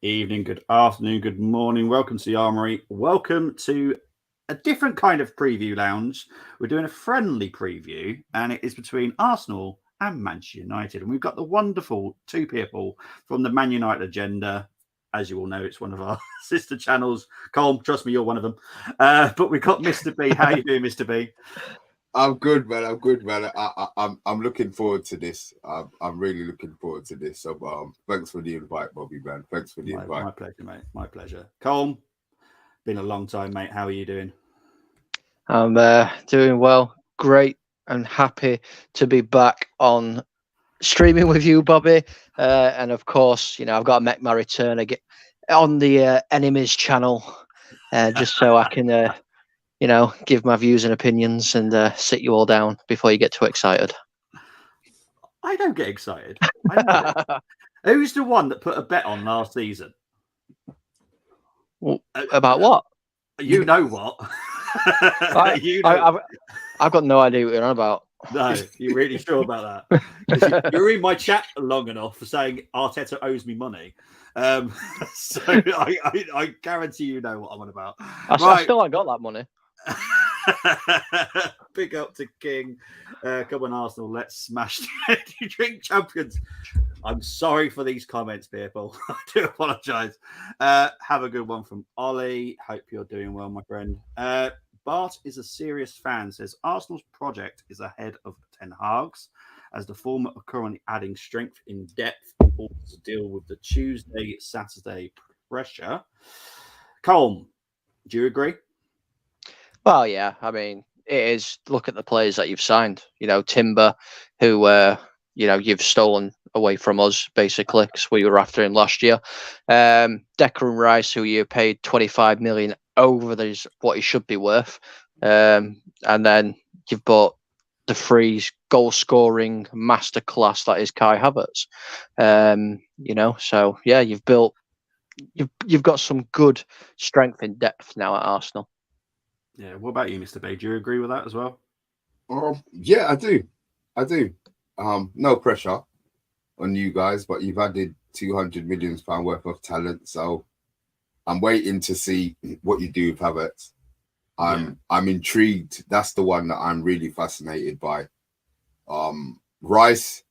evening, good afternoon, good morning. Welcome to the Armoury. Welcome to a different kind of preview lounge. We're doing a friendly preview, and it is between Arsenal and Manchester United. And we've got the wonderful two people from the Man United agenda. As you all know, it's one of our sister channels. Colm, trust me, you're one of them. But we've got Mr. B. How you doing, Mr. B? I'm good, man. I'm looking forward to this. I'm really looking forward to this. So, thanks for the invite, Bobby, man. Thanks for the invite. My pleasure, mate. My pleasure. Colm, been a long time, mate. How are you doing? I'm doing well. Great and happy to be back on streaming with you, Bobby. And of course, I've got to make my return again on the Enemies channel, just so I can, give my views and opinions and sit you all down before you get too excited. I don't get excited. Who's the one that put a bet on last season? Well, about what? You know what? I've got no idea what you're on about. No, you're really sure about that? You're in my chat long enough for saying Arteta owes me money. So I guarantee you know what I'm on about. I still ain't got that money. Big up to King. Come on, Arsenal. Let's smash the drink champions. I'm sorry for these comments, people. I do apologise. Have a good one from Ollie. Hope you're doing well, my friend. Bart is a serious fan, says Arsenal's project is ahead of Ten Hag's, as the former are currently adding strength in depth in order to deal with the Saturday pressure. Colm, do you agree? Well, yeah. I mean, it is. Look at the players that you've signed. Timber, who you've stolen away from us basically because we were after him last year. Declan Rice, who you paid 25 million over what he should be worth, and then you've bought the free goal scoring masterclass that is Kai Havertz. So yeah, you've got some good strength in depth now at Arsenal. Yeah. What about you, Mr. B? Do you agree with that as well? Yeah, I do. No pressure on you guys, but you've added £200 million worth of talent, so I'm waiting to see what you do with Havertz. I'm intrigued. That's the one that I'm really fascinated by. Rice,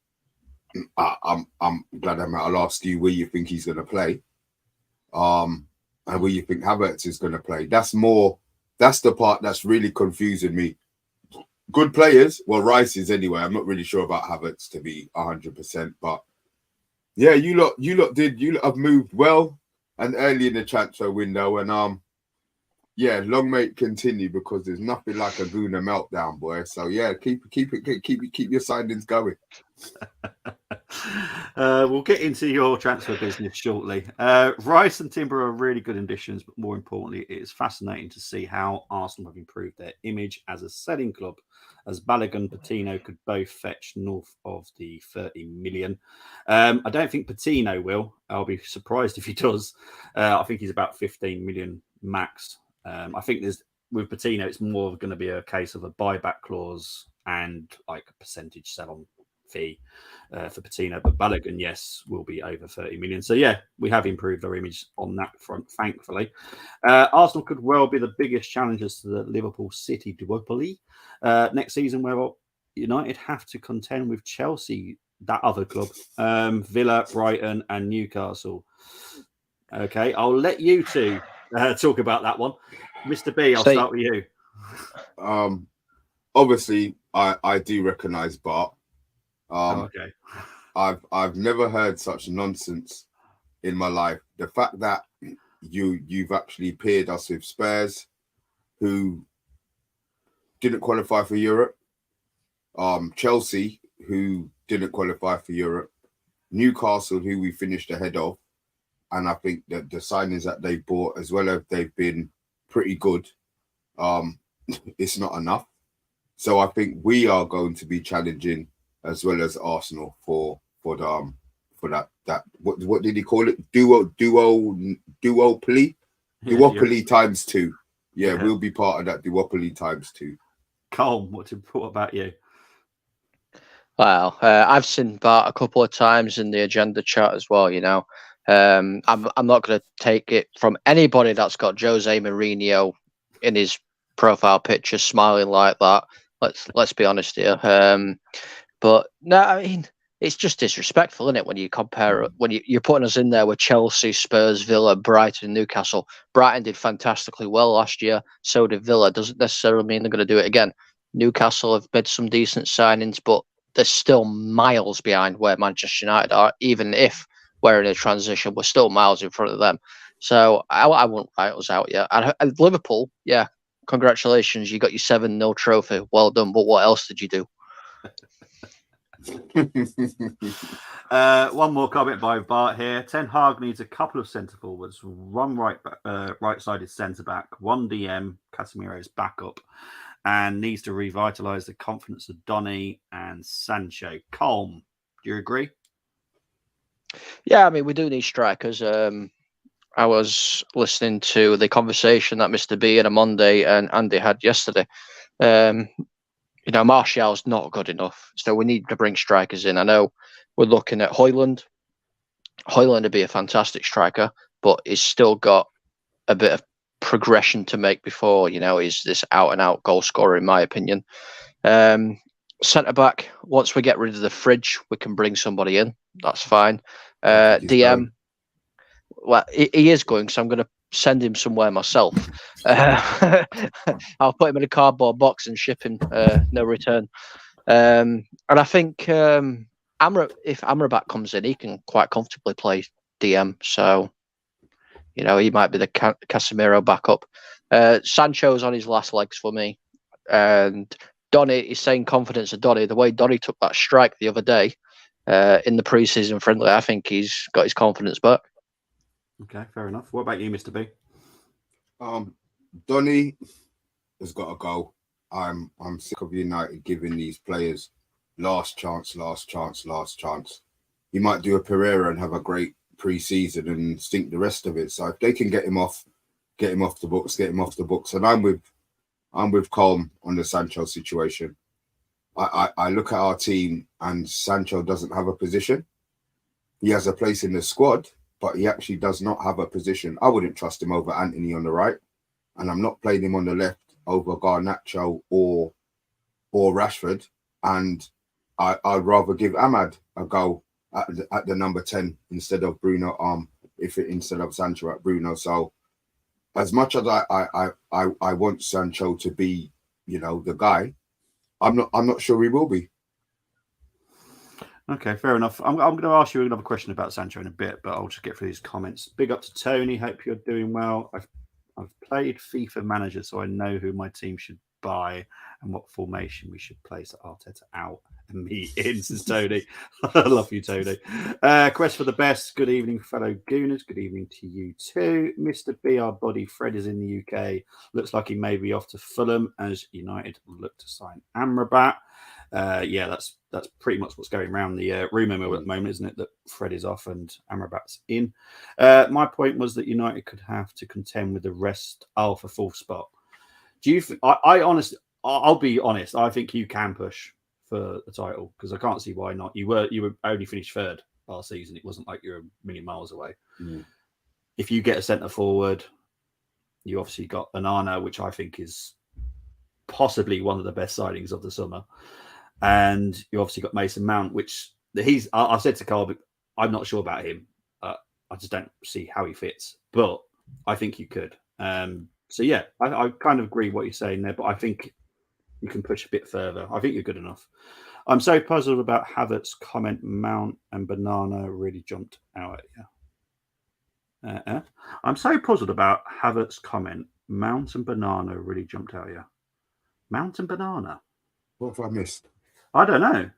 I'm glad I'll ask you where you think he's going to play, and where you think Havertz is going to play. That's the part that's really confusing me. Good players, well, Rice is anyway. I'm not really sure about Havertz to be 100%, but yeah, you lot have moved well and early in the transfer window, and long may it continue, because there's nothing like a Guna meltdown, boy. So yeah, keep your signings going. We'll get into your transfer business shortly. Rice and Timber are really good additions, but more importantly, it is fascinating to see how Arsenal have improved their image as a selling club, as Balogun and Patino could both fetch north of the 30 million. I don't think Patino will. I'll be surprised if he does. I think he's about 15 million max. I think with Patino, it's more going to be a case of a buyback clause and like a percentage sell-on fee for Patino. But Balogun, yes, will be over 30 million. So yeah, we have improved our image on that front, thankfully. Arsenal could well be the biggest challengers to the Liverpool City duopoly next season, where United have to contend with Chelsea, that other club, Villa, Brighton, and Newcastle. Okay, I'll let you two talk about that one. Mr. B, I'll start with you. Obviously, I do recognise Bart. Okay. I've never heard such nonsense in my life. The fact that you've actually paired us with Spurs, who didn't qualify for Europe, Chelsea, who didn't qualify for Europe, Newcastle, who we finished ahead of, and I think that the signings that they bought, as well as they've been pretty good, it's not enough. So I think we are going to be challenging, as well as Arsenal, for that what did he call it? Duopoly times 2. Yeah, we'll be part of that duopoly times 2. Colm, what about you? Well, I've seen Bart a couple of times in the agenda chat as well. I'm not going to take it from anybody that's got Jose Mourinho in his profile picture smiling like that. Let's be honest here. But no, I mean, it's just disrespectful, isn't it? When you compare, when you're putting us in there with Chelsea, Spurs, Villa, Brighton, Newcastle. Brighton did fantastically well last year. So did Villa. Doesn't necessarily mean they're going to do it again. Newcastle have made some decent signings, but they're still miles behind where Manchester United are. Even if we're in a transition, we're still miles in front of them. So I won't write us out yet. And Liverpool, yeah, congratulations, you got your 7-0 trophy. Well done. But what else did you do? One more comment by Bart here. Ten Hag needs a couple of centre forwards, one right-sided centre back, one DM, Casemiro's backup, and needs to revitalise the confidence of Donny and Sancho. Colm, do you agree? Yeah, I mean, we do need strikers. I was listening to the conversation that Mr B and Monday and Andy had yesterday. Martial's not good enough, so we need to bring strikers in. I know we're looking at Højlund. Højlund would be a fantastic striker, but he's still got a bit of progression to make before, he's this out-and-out goal scorer, in my opinion. Centre-back, once we get rid of the fridge, we can bring somebody in. That's fine. DM, well, he is going, so I'm going to send him somewhere myself. I'll put him in a cardboard box and ship him, no return. And I think if Amrabat comes in, he can quite comfortably play DM. So, he might be the Casemiro backup. Sancho's on his last legs for me. And Donny is saying confidence of Donny. The way Donny took that strike the other day in the pre-season friendly, I think he's got his confidence back. Okay, fair enough. What about you, Mr. B? Donny has got to go. I'm sick of United giving these players last chance. He might do a Pereira and have a great pre-season and stink the rest of it. So if they can get him off the books. And I'm with Colm on the Sancho situation. I look at our team and Sancho doesn't have a position. He has a place in the squad, but he actually does not have a position. I wouldn't trust him over Anthony on the right, and I'm not playing him on the left over Garnacho or Rashford. And I'd rather give Ahmad a go at the number 10 instead of Bruno. Instead of Sancho at Bruno. So as much as I want Sancho to be, the guy, I'm not sure he will be. Okay, fair enough. I'm going to ask you another question about Sancho in a bit, but I'll just get through these comments. Big up to Tony. Hope you're doing well. I've played FIFA Manager, so I know who my team should buy and what formation we should place Arteta out and me in, says Tony. I love you, Tony. Quest for the best. Good evening, fellow Gooners. Good evening to you too. Mr. B, our body, Fred is in the UK. Looks like he may be off to Fulham as United look to sign Amrabat. Yeah, that's pretty much what's going around the rumour mill at the moment, isn't it? That Fred is off and Amrabat's in. My point was that United could have to contend with the rest for fourth spot. Do you? I'll be honest. I think you can push for the title because I can't see why not. You were only finished third last season. It wasn't like you're a million miles away. Mm. If you get a centre forward, you obviously got Onana, which I think is possibly one of the best signings of the summer. And you obviously got Mason Mount, which I said to Carl, but I'm not sure about him. I just don't see how he fits, but I think you could. So yeah, I kind of agree what you're saying there, but I think you can push a bit further. I think you're good enough. I'm so puzzled about Havertz's comment. Mount and Banana really jumped out at you. I'm so puzzled about Havertz's comment. Mount and Banana really jumped out at you. Mount and Banana. What have I missed? I don't know.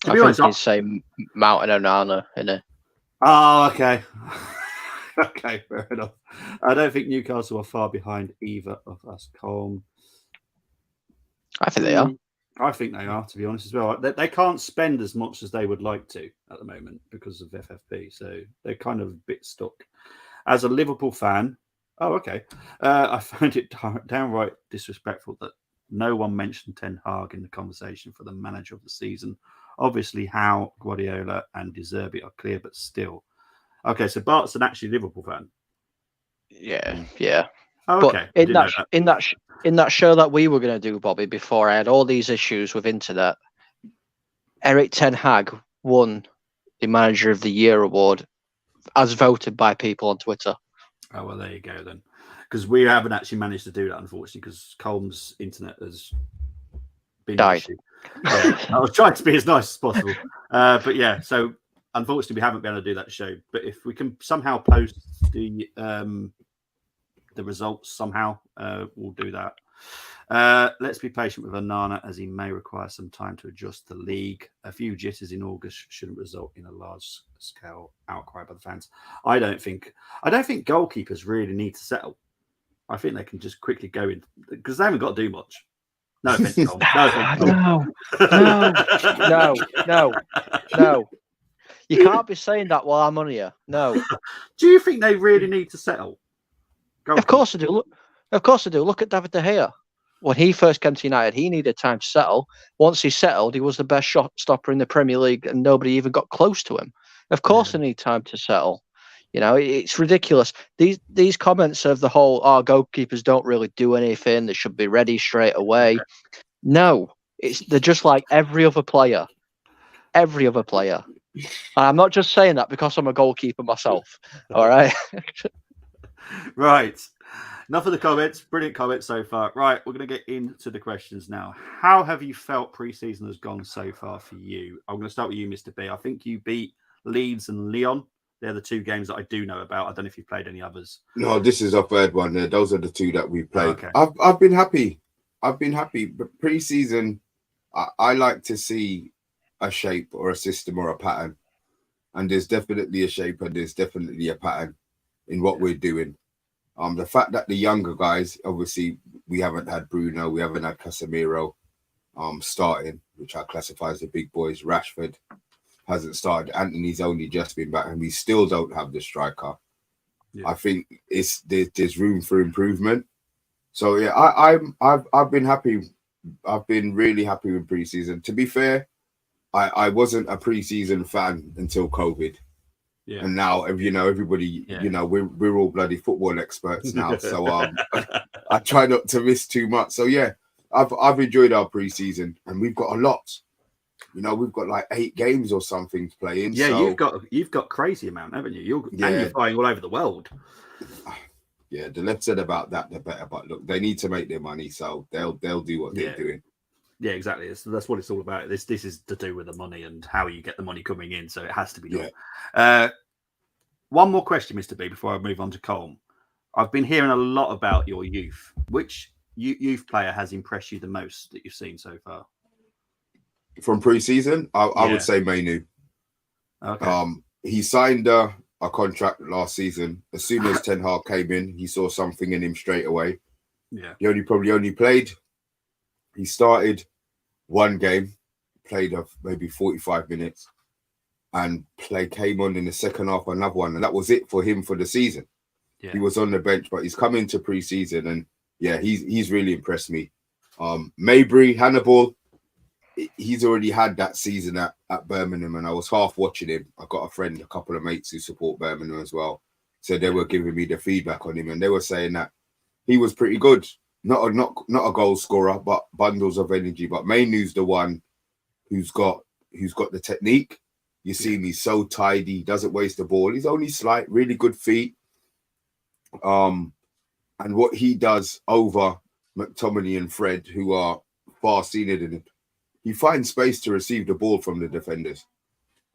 I think he's saying Mount and Onana, innit? Oh, okay. Okay, fair enough. I don't think Newcastle are far behind either of us, Colm. I think they are. I think they are, to be honest, as well. They can't spend as much as they would like to at the moment because of FFP, so they're kind of a bit stuck. As a Liverpool fan, I find it downright disrespectful that no one mentioned Ten Hag in the conversation for the manager of the season. Obviously, how Guardiola and De Zerbi are clear, but still, Okay, so Bart's an actually Liverpool fan. Yeah. Oh, But okay. in that show that we were going to do, Bobby, before I had all these issues with internet, Eric Ten Hag won the Manager of the Year award as voted by people on Twitter. Oh, well, there you go then. Because we haven't actually managed to do that, unfortunately, because Colm's internet has been Died. Yeah, I was trying to be as nice as possible. But yeah, so unfortunately, we haven't been able to do that show. But if we can somehow post the results somehow, we'll do that. Let's be patient with Onana as he may require some time to adjust the league. A few jitters in August shouldn't result in a large scale outcry by the fans. I don't think goalkeepers really need to settle. I think they can just quickly go in because they haven't got to do much. No offense, Colm. No. You can't be saying that while I'm on here. No. Do you think they really need to settle? Of course I do. Look at David De Gea. When he first came to United, he needed time to settle. Once he settled, he was the best shot stopper in the Premier League, and nobody even got close to him. Of course, they need time to settle. You know, it's ridiculous. These comments of the whole, goalkeepers don't really do anything. They should be ready straight away. No, they're just like every other player. Every other player. And I'm not just saying that because I'm a goalkeeper myself. All right. Right. Enough of the comments. Brilliant comments so far. Right, we're going to get into the questions now. How have you felt pre-season has gone so far for you? I'm going to start with you, Mr. B. I think you beat Leeds and Lyon. They're the two games that I do know about. I don't know if you've played any others. No, this is our third one. Those are the two that we played. Okay. I've been happy. But pre-season, I like to see a shape or a system or a pattern. And there's definitely a shape and there's definitely a pattern in what we're doing. The fact that the younger guys, obviously, we haven't had Bruno, we haven't had Casemiro starting, which I classify as the big boys. Rashford hasn't started. Anthony's only just been back, and we still don't have the striker. Yeah. I think there's room for improvement. So yeah, I've been happy. I've been really happy with preseason. To be fair, I wasn't a preseason fan until COVID. Yeah. And now, everybody, we're all bloody football experts now. So I try not to miss too much. So yeah, I've enjoyed our preseason, and we've got a lot. We've got like 8 games or something to play in. Yeah, so... you've got crazy amount, haven't you? And you're flying all over the world. Yeah, the less said about that, the better. But look, they need to make their money, so they'll do what they're doing. Yeah, exactly. That's what it's all about. This is to do with the money and how you get the money coming in. So it has to be done. Yeah. One more question, Mr. B, before I move on to Colm. I've been hearing a lot about your youth. Which youth player has impressed you the most that you've seen so far? From pre-season, I would say Mainu. Okay. He signed a contract last season. As soon as Ten Hag came in, he saw something in him straight away. Yeah. He probably only played. He started one game, played maybe 45 minutes, and came on in the second half another one, and that was it for him for the season. Yeah. He was on the bench, but he's come into pre-season, and yeah, he's really impressed me. Mabry, Hannibal, he's already had that season at Birmingham, and I was half watching him. I got a couple of mates who support Birmingham as well, so they were giving me the feedback on him, and they were saying that he was pretty good. Not a goal scorer, but bundles of energy. But Mainu's the one who's got the technique. You see him, he's so tidy, doesn't waste the ball. He's only slight, really good feet. And what he does over McTominay and Fred, who are far senior than him, he finds space to receive the ball from the defenders.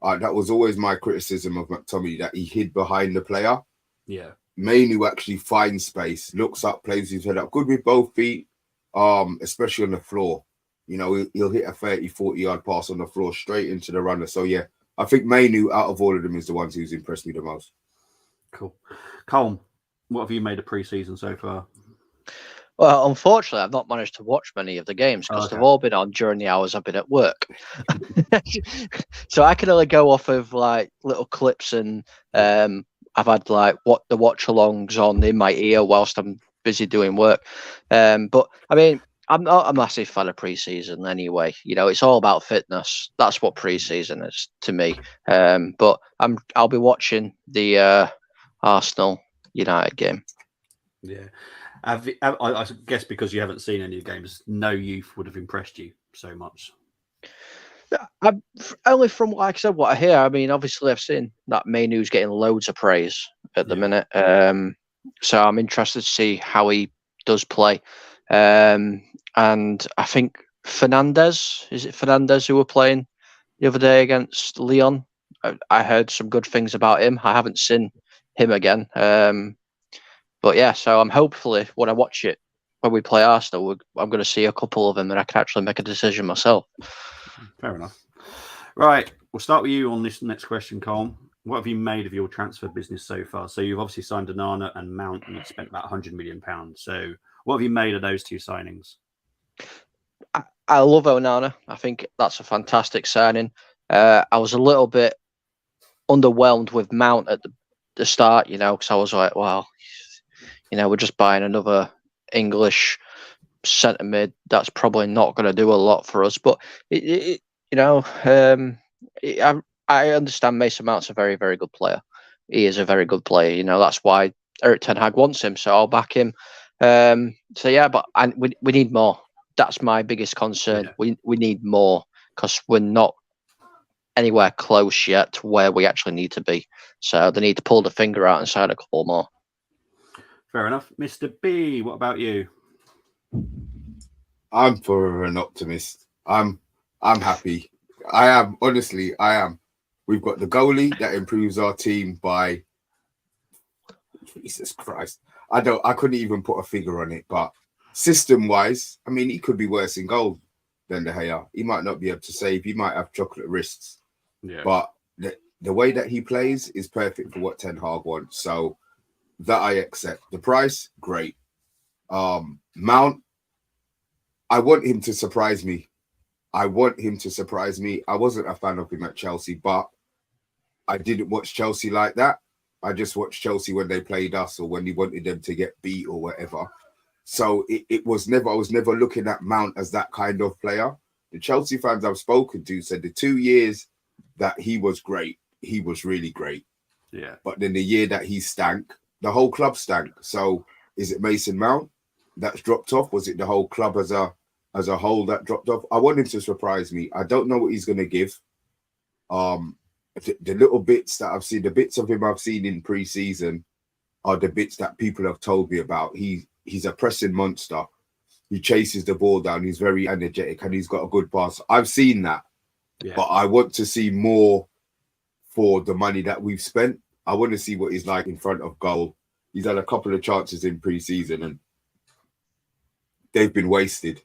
That was always my criticism of McTominay, that he hid behind the player. Yeah. Mainu actually finds space, looks up, plays his head up, good with both feet, especially on the floor. He'll hit a 30, 40-yard pass on the floor straight into the runner. So, yeah, I think Mainu, out of all of them, is the one who's impressed me the most. Cool. Colm, what have you made of pre-season so far? Well, unfortunately, I've not managed to watch many of the games because they've all been on during the hours I've been at work. So I can only go off of like little clips, and I've had like what the watch-alongs on in my ear whilst I'm busy doing work. But I mean, I'm not a massive fan of pre-season anyway. You know, it's all about fitness. That's what pre-season is to me. But I'll be watching the Arsenal United game. Yeah. I guess because you haven't seen any games, no youth would have impressed you so much. Only from, like I said, what I hear. I mean, obviously, I've seen that Man Utd's getting loads of praise at the minute. So I'm interested to see how he does play. And I think is it Fernandez who were playing the other day against Leon? I heard some good things about him. I haven't seen him again. But yeah, so I'm hopefully when I watch it, when we play Arsenal, I'm going to see a couple of them and I can actually make a decision myself. Fair enough. Right, we'll start with you on this next question, Colm. What have you made of your transfer business so far? So you've obviously signed Onana and Mount, and you've spent about £100 million. So what have you made of those two signings? I love Onana. I think that's a fantastic signing. I was a little bit underwhelmed with Mount at the start, because I was like, well, we're just buying another English centre mid. That's probably not going to do a lot for us. But I understand Mason Mount's a very, very good player. He is a very good player. That's why Erik ten Hag wants him. So I'll back him. So yeah, but we need more. That's my biggest concern. Yeah. We need more because we're not anywhere close yet to where we actually need to be. So they need to pull the finger out and sign a couple more. Fair enough. Mr. B, what about you? I'm for an optimist. I'm happy. I am, honestly, I am. We've got the goalie that improves our team by Jesus Christ. I couldn't even put a figure on it, but system-wise, I mean, he could be worse in goal than De Gea. He might not be able to save. He might have chocolate wrists. Yeah. But the way that he plays is perfect for what Ten Hag wants. So that I accept. The price, great. Mount, I want him to surprise me. I wasn't a fan of him at Chelsea, but I didn't watch Chelsea like that. I just watched Chelsea when they played us or when he wanted them to get beat or whatever. So I was never looking at Mount as that kind of player. The Chelsea fans I've spoken to said the 2 years that he was great, he was really great. Yeah. But then the year that he stank, the whole club stank. So is it Mason Mount that's dropped off? Was it the whole club as a whole that dropped off? I want him to surprise me. I don't know what he's going to give. The little bits that I've seen, the bits of him I've seen in pre-season are the bits that people have told me about. He's a pressing monster. He chases the ball down. He's very energetic and he's got a good pass. I've seen that. Yeah. But I want to see more for the money that we've spent. I want to see what he's like in front of goal. He's had a couple of chances in pre-season and they've been wasted.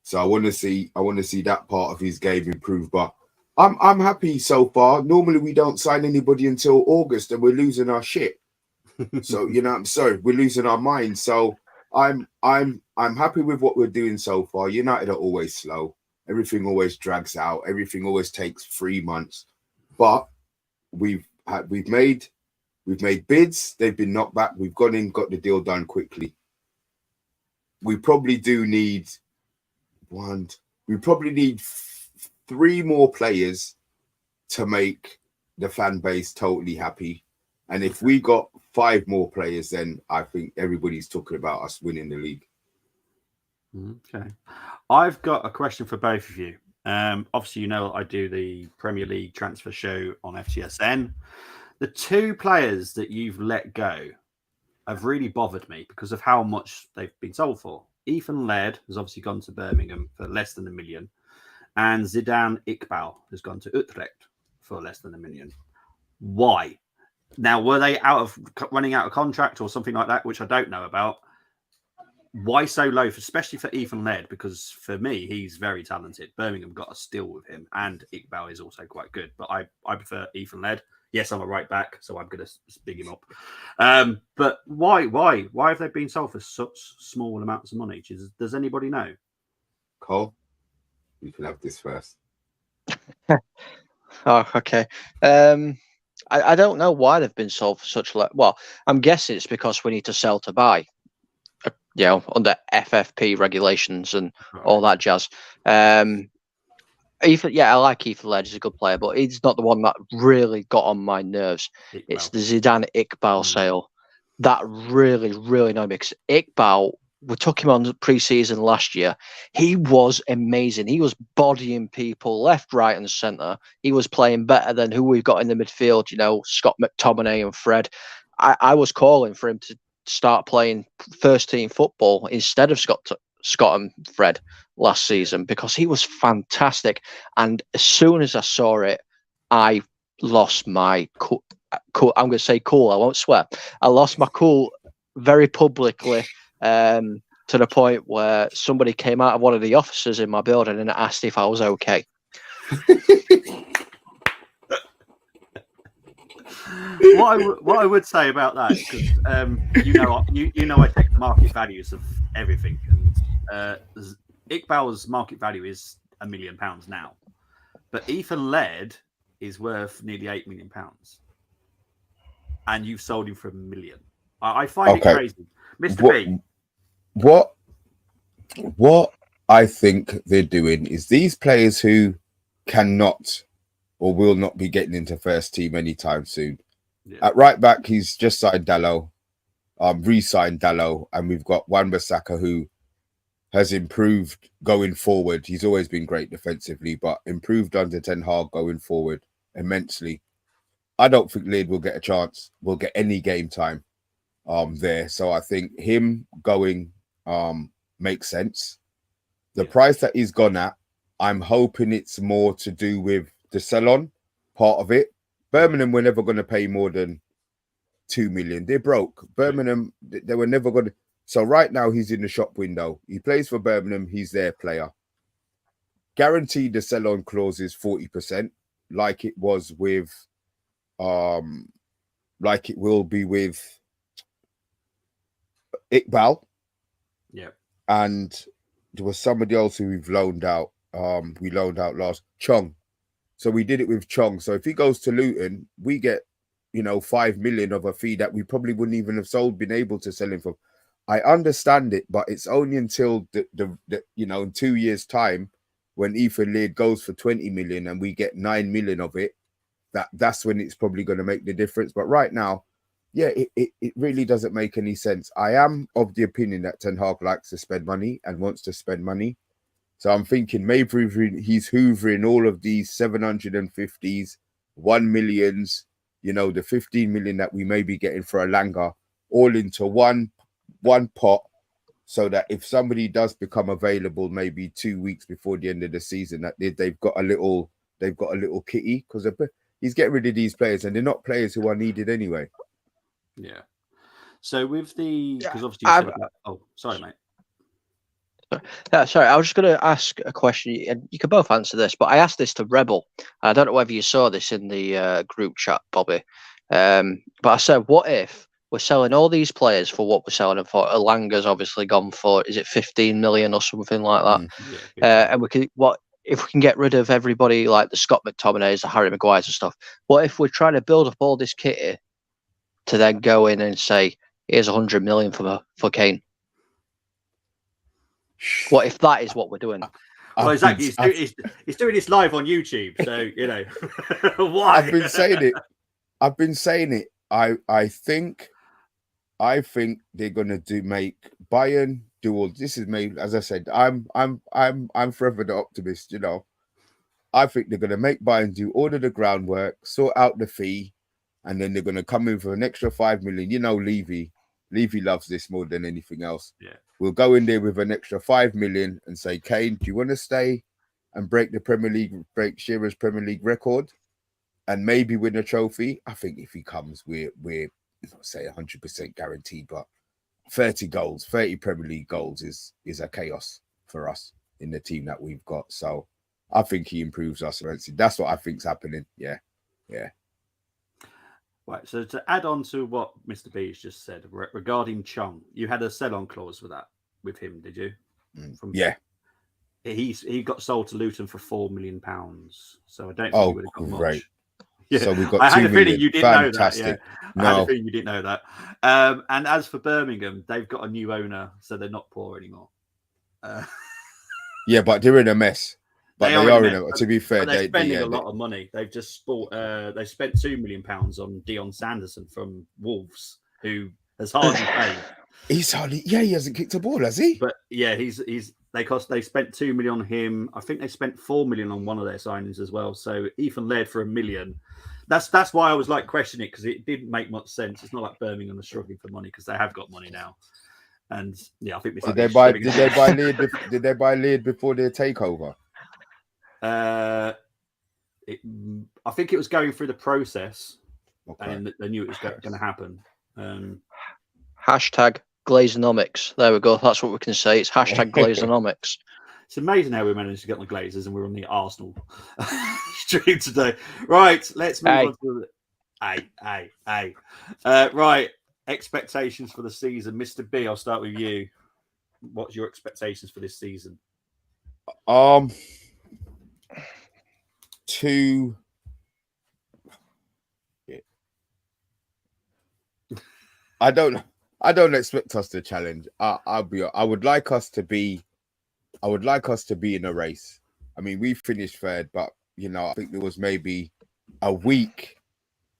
So I want to see that part of his game improve. But I'm happy so far. Normally we don't sign anybody until August and we're losing our shit. So I'm sorry, we're losing our minds. So I'm happy with what we're doing so far. United are always slow. Everything always drags out. Everything always takes 3 months. But we've made bids. They've been knocked back. We've gone in, got the deal done quickly. We probably do need three more players to make the fan base totally happy. And if we got 5 more players, then I think everybody's talking about us winning the league. Okay. I've got a question for both of you. Obviously, I do the Premier League transfer show on FTSN. The 2 players that you've let go have really bothered me because of how much they've been sold for. Ethan Laird has obviously gone to Birmingham for less than $1 million. And Zidane Iqbal has gone to Utrecht for less than $1 million. Why? Now, were they running out of contract or something like that, which I don't know about? Why so low, especially for Ethan Laird? Because for me, he's very talented. Birmingham got a steal with him, and Iqbal is also quite good. But I prefer Ethan Laird. Yes, I'm a right back, so I'm going to big him up. But why have they been sold for such small amounts of money? Does anybody know? Cole, you can have this first. Oh, okay. I don't know why they've been sold for such low. Well, I'm guessing it's because we need to sell to buy. under FFP regulations and all that jazz. I like Ethan Laird. He's a good player, but he's not the one that really got on my nerves. Iqbal. It's the Zidane Iqbal sale. That really, really annoyed me because Iqbal, we took him on pre-season last year. He was amazing. He was bodying people left, right, and centre. He was playing better than who we've got in the midfield, Scott McTominay and Fred. I was calling for him to start playing first-team football instead of Scott and Fred last season because he was fantastic. And as soon as I saw it, I lost my cool. I'm going to say cool. I won't swear. I lost my cool very publicly to the point where somebody came out of one of the offices in my building and asked if I was okay. What I would say about that, because I take the market values of everything, and Iqbal's market value is £1 million now, but Ethan Laird is worth nearly £8 million, and you've sold him for £1 million. I find it crazy, Mr. B. What I think they're doing is these players who cannot or will not be getting into first team anytime soon. Yeah. At right back, he's just signed Dalot, re-signed Dalot, and we've got Wan-Bissaka who has improved going forward. He's always been great defensively, but improved under Ten Hag going forward immensely. I don't think Laird will get a chance, will get any game time there. So I think him going makes sense. The price that he's gone at, I'm hoping it's more to do with the sell-on part of it. Birmingham were never going to pay more than 2 million. They're broke. Birmingham, they were never going to. So right now he's in the shop window. He plays for Birmingham. He's their player. Guaranteed the sell-on clause is 40%, like it was with, like it will be with Iqbal. Yeah. And there was somebody else who we've loaned out. We loaned out last, Chong. So we did it with Chong. So if he goes to Luton, we get, 5 million of a fee that we probably wouldn't even have been able to sell him for. I understand it, but it's only until the in 2 years' time when Ethan Laird goes for 20 million and we get 9 million of it, that's when it's probably going to make the difference. But right now, it really doesn't make any sense. I am of the opinion that Ten Hag likes to spend money and wants to spend money. So I'm thinking maybe he's hoovering all of these 750s, 1 millions, the 15 million that we may be getting for Alanga, all into one pot, so that if somebody does become available maybe 2 weeks before the end of the season, that they've got a little kitty, because he's getting rid of these players and they're not players who are needed anyway. Yeah. So with the, because obviously you said about, oh, sorry, mate. Sorry, I was just going to ask a question, and you can both answer this, but I asked this to Rebel. I don't know whether you saw this in the group chat, Bobby. But I said, what if we're selling all these players for what we're selling them for? Alanga's obviously gone for, is it 15 million or something like that? And if we can get rid of everybody like the Scott McTominays, the Harry Maguires and stuff? What if we're trying to build up all this kitty to then go in and say, here's 100 million for Kane? What if that is what we're doing? Well, exactly. He's doing this live on YouTube, so why? I've been saying it. I think they're gonna make Bayern do all. This is me, as I said. I'm forever the optimist. I think they're gonna make Bayern do all of the groundwork, sort out the fee, and then they're gonna come in for an extra 5 million. Levy loves this more than anything else. Yeah. We'll go in there with an extra 5 million and say, Kane, do you want to stay and break Shearer's Premier League record and maybe win a trophy? I think if he comes, we're not say 100% guaranteed, but 30 Premier League goals is a chaos for us in the team that we've got. So I think he improves us immensely. That's what I think's happening. Yeah. Right, so to add on to what Mr. B has just said regarding Chong, you had a sell-on clause with him, did you? Yeah. He got sold to Luton for £4 million, so I don't think he would have got much. Yeah. So we've got I had 2 a feeling million. you didn't Fantastic. know that. Yeah. I had a No, feeling you didn't know that. And as for Birmingham, they've got a new owner, so they're not poor anymore. yeah, but they're in a mess. But they are in a. To be fair, but they're spending a they, lot of money. They've just bought. They spent £2 million on Dion Sanderson from Wolves, who has hardly played. he's hardly. Yeah, he hasn't kicked a ball, has he? But yeah, he's. They spent £2 million on him. I think they spent £4 million on one of their signings as well. So Ethan Laird for £1 million. That's why I was like questioning it, because it didn't make much sense. It's not like Birmingham are struggling for money, because they have got money now. And yeah, I think Did they buy Lead? Did they buy Lead before their takeover? I think it was going through the process, Okay. and they knew it was going to happen. Hashtag Glazonomics. There we go. That's what we can say. It's hashtag Glazonomics. It's amazing how we managed to get on the Glazers, and we're on the Arsenal stream today. Right, let's move on to the right, expectations for the season. Mr. B, I'll start with you. What's your expectations for this season? I don't expect us to challenge. I would like us to be in a race. I mean, we finished third, but I think there was maybe a week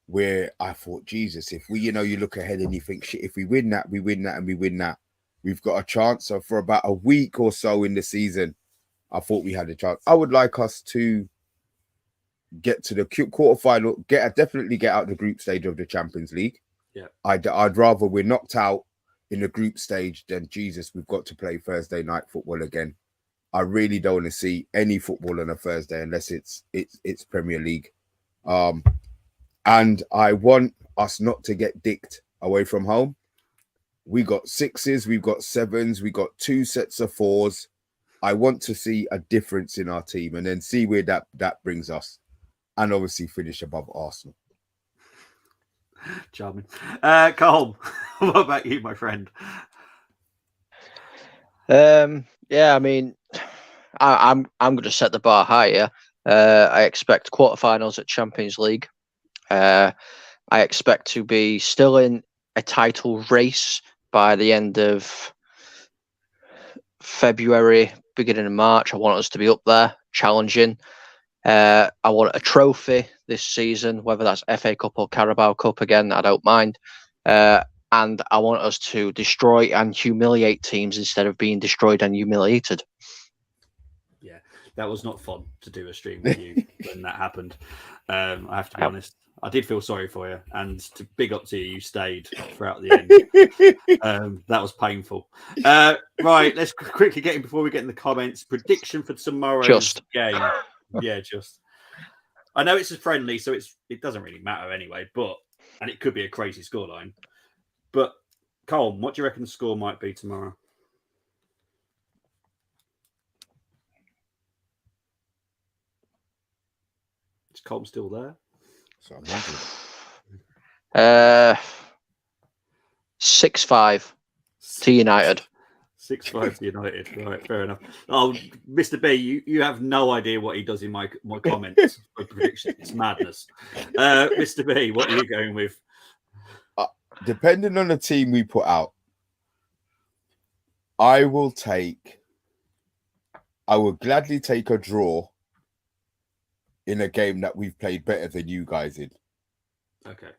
where I thought, Jesus, if we, you look ahead and you think, shit, if we win that, and we win that, we've got a chance. So for about a week or so in the season, I thought we had a chance. I would like us to get to the quarterfinal, definitely get out the group stage of the Champions League. Yeah, I'd rather we're knocked out in the group stage than Jesus, we've got to play Thursday night football again. I really don't want to see any football on a Thursday unless it's Premier League. And I want us not to get dicked away from home. We got 6s, we've got 7s, we got 2 sets of 4s. I want to see a difference in our team and then see where that brings us, and obviously finish above Arsenal. Charming. Colm, what about you, my friend? Yeah, I mean, I'm going to set the bar higher. I expect quarterfinals at Champions League. I expect to be still in a title race by the end of February, beginning of March. I want us to be up there, challenging. I want a trophy this season, whether that's FA Cup or Carabao Cup. Again, I don't mind. And I want us to destroy and humiliate teams instead of being destroyed and humiliated. Yeah, that was not fun to do a stream with you when that happened. I have to be honest. I did feel sorry for you, and to big up to you, you stayed throughout the end. That was painful. Right, let's quickly get in before we get in the comments. Prediction for tomorrow's game. Yeah, just. I know it's a friendly, so it doesn't really matter anyway. And it could be a crazy scoreline. But Colm, what do you reckon the score might be tomorrow? Is Colm still there? So I'm wondering. 6-5 to United. 6-5 to United. Right, fair enough. Oh, Mr. B, you have no idea what he does in my comments for prediction. It's madness. Mr. B, what are you going with? Depending on the team we put out, I will gladly take a draw in a game that we've played better than you guys in. Okay.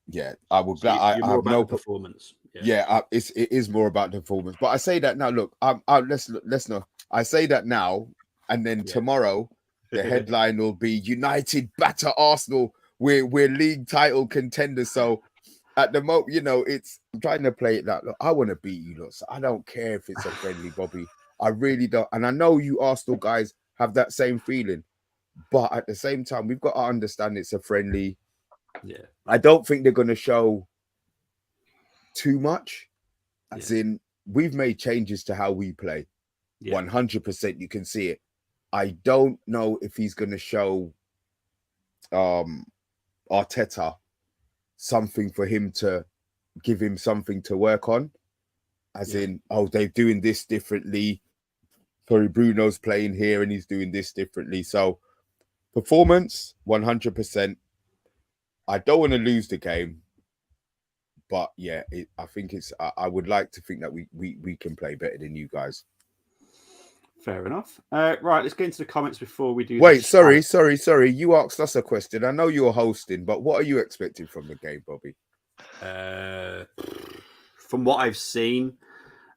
Yeah, I will. So I have no performance. Yeah, it is more about the performance. But I say that now. Look, let's know. I say that now, and then tomorrow the headline will be United batter Arsenal. We're league title contenders. So at the moment, I'm trying to play it that. Look, I want to beat you, look. So I don't care if it's a friendly, Bobby. I really don't. And I know you Arsenal guys have that same feeling. But at the same time, we've got to understand it's a friendly. Yeah. I don't think they're going to show too much. As in, we've made changes to how we play. 100%. You can see it. I don't know if he's going to show Arteta something for him to give him something to work on. As in, they're doing this differently. Sorry, Bruno's playing here and he's doing this differently. So, performance, 100%. I don't want to lose the game, but yeah, I think it's. I would like to think that we can play better than you guys. Fair enough. Right, let's get into the comments before we do. Wait, sorry. You asked us a question. I know you're hosting, but what are you expecting from the game, Bobby? From what I've seen,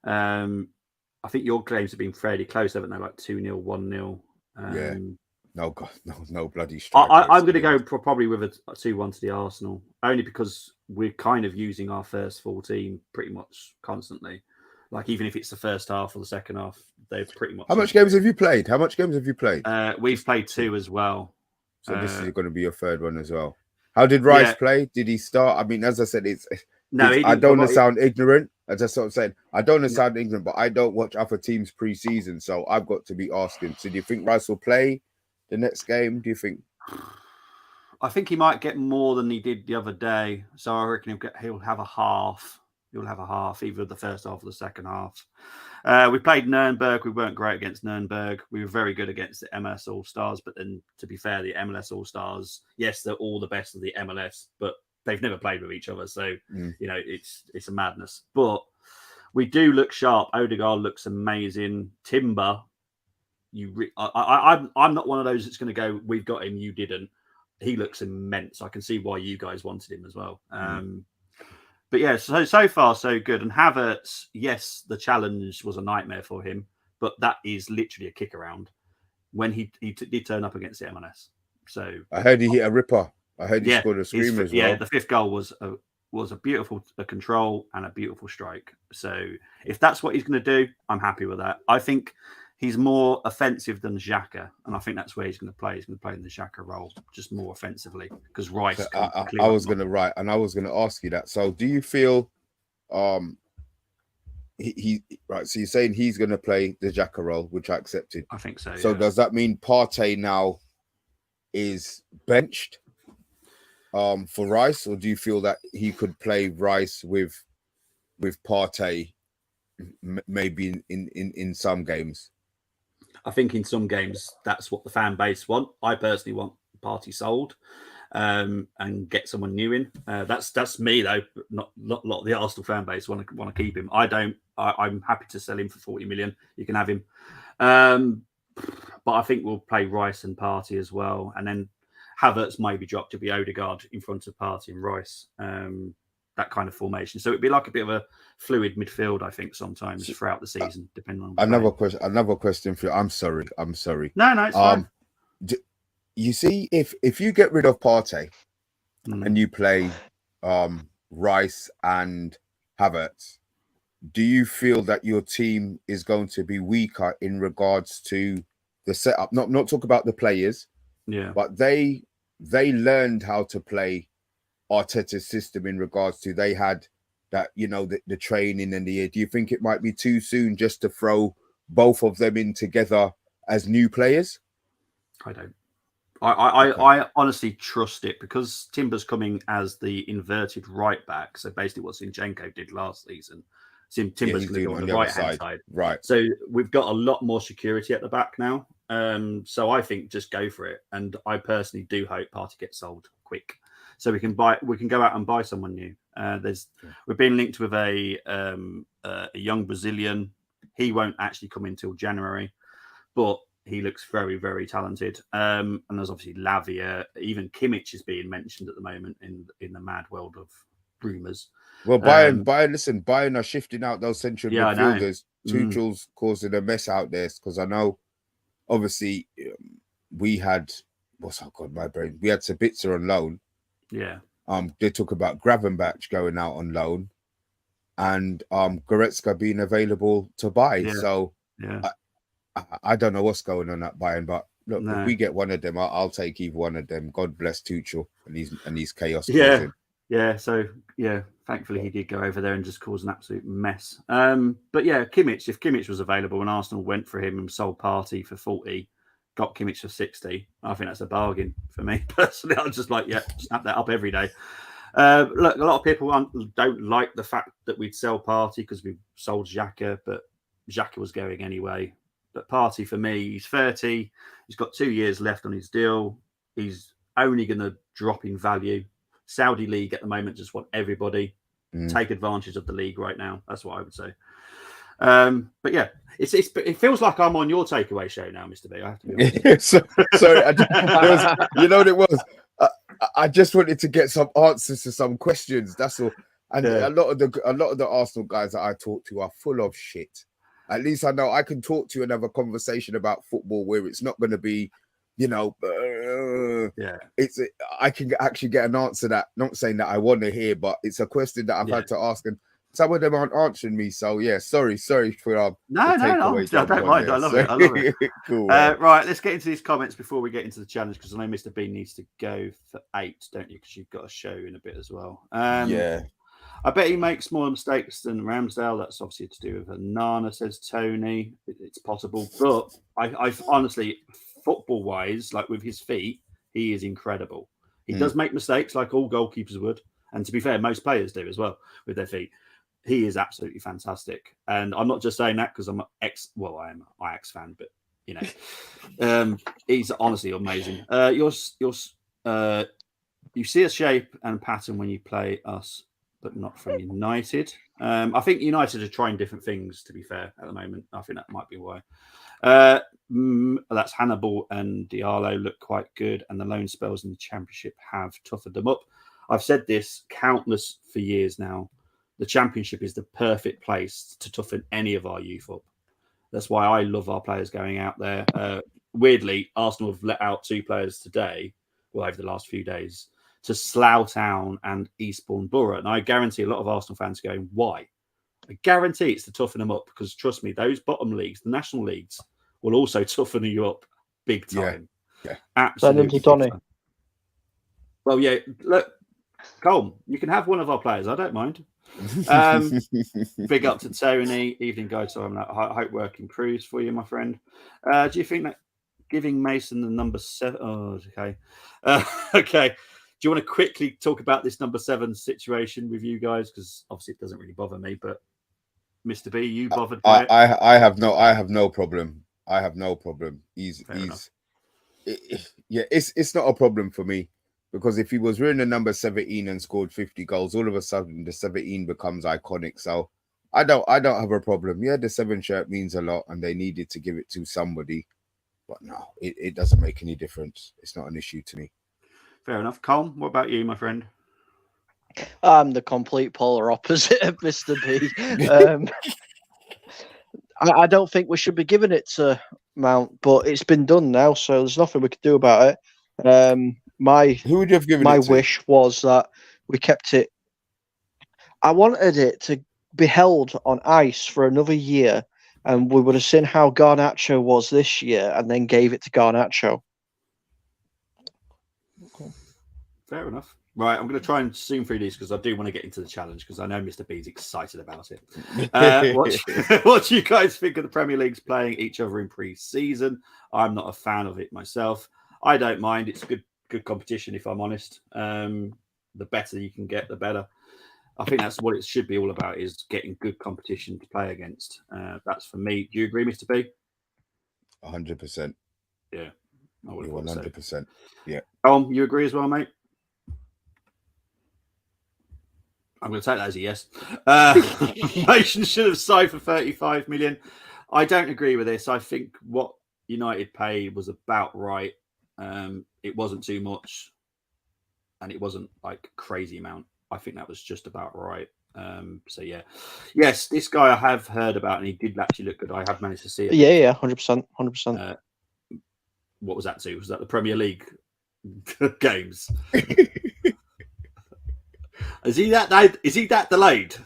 I think your games have been fairly close, haven't they? Like 2-0, 1-0. Yeah. No, God, no bloody strike. I'm going to go probably with a 2-1 to the Arsenal, only because we're kind of using our first full team pretty much constantly. Like, even if it's the first half or the second half, they've pretty much. How much games have you played? We've played 2 as well. So this is going to be your third one as well. How did Rice play? Did he start? I mean, as I said, I don't want to sound ignorant. As I sort of saying, I don't want to sound ignorant, but I don't watch other teams pre-season, so I've got to be asking. So do you think Rice will play the next game? Do you think? I think he might get more than he did the other day. So I reckon he'll have a half. He'll have a half, either the first half or the second half. We played Nuremberg. We weren't great against Nuremberg. We were very good against the MLS All-Stars. But then, to be fair, the MLS All-Stars, yes, they're all the best of the MLS, but they've never played with each other. So, it's a madness. But we do look sharp. Odegaard looks amazing. Timber, I'm not one of those that's going to go, we've got him, you didn't. He looks immense. I can see why you guys wanted him as well. But yeah, so far so good. And Havertz, yes, the challenge was a nightmare for him, but that is literally a kick around when he did turn up against the MLS. So I heard he hit a ripper. I heard he scored a screamer as well. Yeah, the 5th goal was a beautiful control and a beautiful strike. So if that's what he's going to do, I'm happy with that. I think he's more offensive than Xhaka, and I think that's where he's going to play. He's going to play in the Xhaka role, just more offensively, because Rice. I was going to ask you that. So, do you feel, he right? So you're saying he's going to play the Xhaka role, which I accepted. I think so. So does that mean Partey now is benched, for Rice, or do you feel that he could play Rice with Partey, maybe in some games? I think in some games that's what the fan base want. I personally want Partey sold, and get someone new in. That's me though. Not a lot of the Arsenal fan base want to keep him. I don't. I'm happy to sell him for 40 million. You can have him, but I think we'll play Rice and Partey as well, and then Havertz maybe drop to be Odegaard in front of Partey and Rice. That kind of formation. So it'd be like a bit of a fluid midfield, I think, sometimes throughout the season, depending on another question for you. I'm sorry. No, it's fine. You see, if you get rid of Partey and you play Rice and Havertz, do you feel that your team is going to be weaker in regards to the setup? Not talk about the players, but they learned how to play Arteta's system in regards to they had that, the training and the. Do you think it might be too soon just to throw both of them in together as new players? I don't. I honestly trust it, because Timber's coming as the inverted right back. So basically what Zinchenko did last season. Timber's going to go on the right hand side. Right. So we've got a lot more security at the back now. So I think just go for it. And I personally do hope Partey gets sold quick, so we can go out and buy someone new. We've been linked with a young Brazilian. He won't actually come until January, but he looks very, very talented. And there's obviously Lavia. Even Kimmich is being mentioned at the moment in the mad world of rumours. Well, Bayern are shifting out those central midfielders. Tuchel's causing a mess out there, because I know, obviously, we had we had Sabitzer on loan. Yeah. They talk about Gravenbach going out on loan, and Goretzka being available to buy. Yeah. So yeah. I don't know what's going on at Bayern, but look, if we get one of them, I'll take either one of them. God bless Tuchel and his chaos. Yeah. Yeah. So thankfully he did go over there and just cause an absolute mess. But yeah, Kimmich, if Kimmich was available and Arsenal went for him and sold Partey for 40, got Kimmich for 60, I think that's a bargain for me personally. I'm just like, snap that up every day. Look, a lot of people don't like the fact that we'd sell Partey because we sold Xhaka, but Xhaka was going anyway. But Partey, for me, he's 30. He's got 2 years left on his deal. He's only going to drop in value. Saudi league at the moment just want everybody take advantage of the league right now. That's what I would say. But yeah, it feels like I'm on your takeaway show now, Mr. B. I have to be honest. Sorry, you know what it was. I just wanted to get some answers to some questions. That's all. And a lot of the Arsenal guys that I talk to are full of shit. At least I know I can talk to you and have a conversation about football where it's not going to be, you know, I can actually get an answer that, not saying that I want to hear, but it's a question that I've had to ask, and some of them aren't answering me. So yeah, sorry for no, I don't mind. I love it. Cool. Right, let's get into these comments before we get into the challenge, because I know Mr. B needs to go for 8, don't you? Because you've got a show in a bit as well. I bet he makes more mistakes than Ramsdale. That's obviously to do with Nana, says Tony. It's possible. But I honestly, football-wise, like with his feet, he is incredible. He does make mistakes like all goalkeepers would. And to be fair, most players do as well with their feet. He is absolutely fantastic. And I'm not just saying that because I'm I am an Ajax fan, but, you know, he's honestly amazing. You see a shape and pattern when you play us, but not from United. I think United are trying different things, to be fair, at the moment. I think that might be why. That's Hannibal and Diallo look quite good, and the loan spells in the Championship have toughened them up. I've said this countless for years now. The Championship is the perfect place to toughen any of our youth up. That's why I love our players going out there. Weirdly, Arsenal have let out 2 players today, well, over the last few days, to Slough Town and Eastbourne Borough. And I guarantee a lot of Arsenal fans are going, why? I guarantee it's to toughen them up, because trust me, those bottom leagues, the national leagues, will also toughen you up big time. Yeah. Absolutely. Donny. Well, yeah, look, Colm, you can have one of our players. I don't mind. Big up to Tony. Evening, guys. So I hope work improves for you, my friend. Do you think that giving Mason the number 7? Oh, okay. Okay. Do you want to quickly talk about this number 7 situation with you guys? Because obviously it doesn't really bother me, but Mr. B, you bothered by it? I have no problem. I have no problem. It's not a problem for me, because if he was wearing the number 17 and scored 50 goals, all of a sudden the 17 becomes iconic. So I don't have a problem. Yeah, the 7 shirt means a lot, and they needed to give it to somebody. But no, it doesn't make any difference. It's not an issue to me. Fair enough. Colm, what about you, my friend? I'm the complete polar opposite of Mr. B. I don't think we should be giving it to Mount, but it's been done now, so there's nothing we can do about it. Who would you have given my it to? wish was that we kept it. I wanted it to be held on ice for another year, and we would have seen how Garnacho was this year, and then gave it to Garnacho. Fair enough. Right, I'm going to try and zoom through these because I do want to get into the challenge, because I know Mr. B's excited about it. What do you guys think of the Premier League's playing each other in pre-season? I'm not a fan of it myself. I don't mind. It's a good competition, if I'm honest. The better you can get, the better. I think that's what it should be all about, is getting good competition to play against. That's for me. Do you agree, Mr. B? 100%. Yeah. 100%. Yeah. You agree as well, mate? I'm going to take that as a yes. Nation should have signed for 35 million. I don't agree with this. I think what United paid was about right. It wasn't too much, and it wasn't like crazy amount. I think that was just about right. So yeah, yes, this guy I have heard about, and he did actually look good. I have managed to see it. Yeah, 100%. What was that to? Was that the Premier League games? Is he that delayed?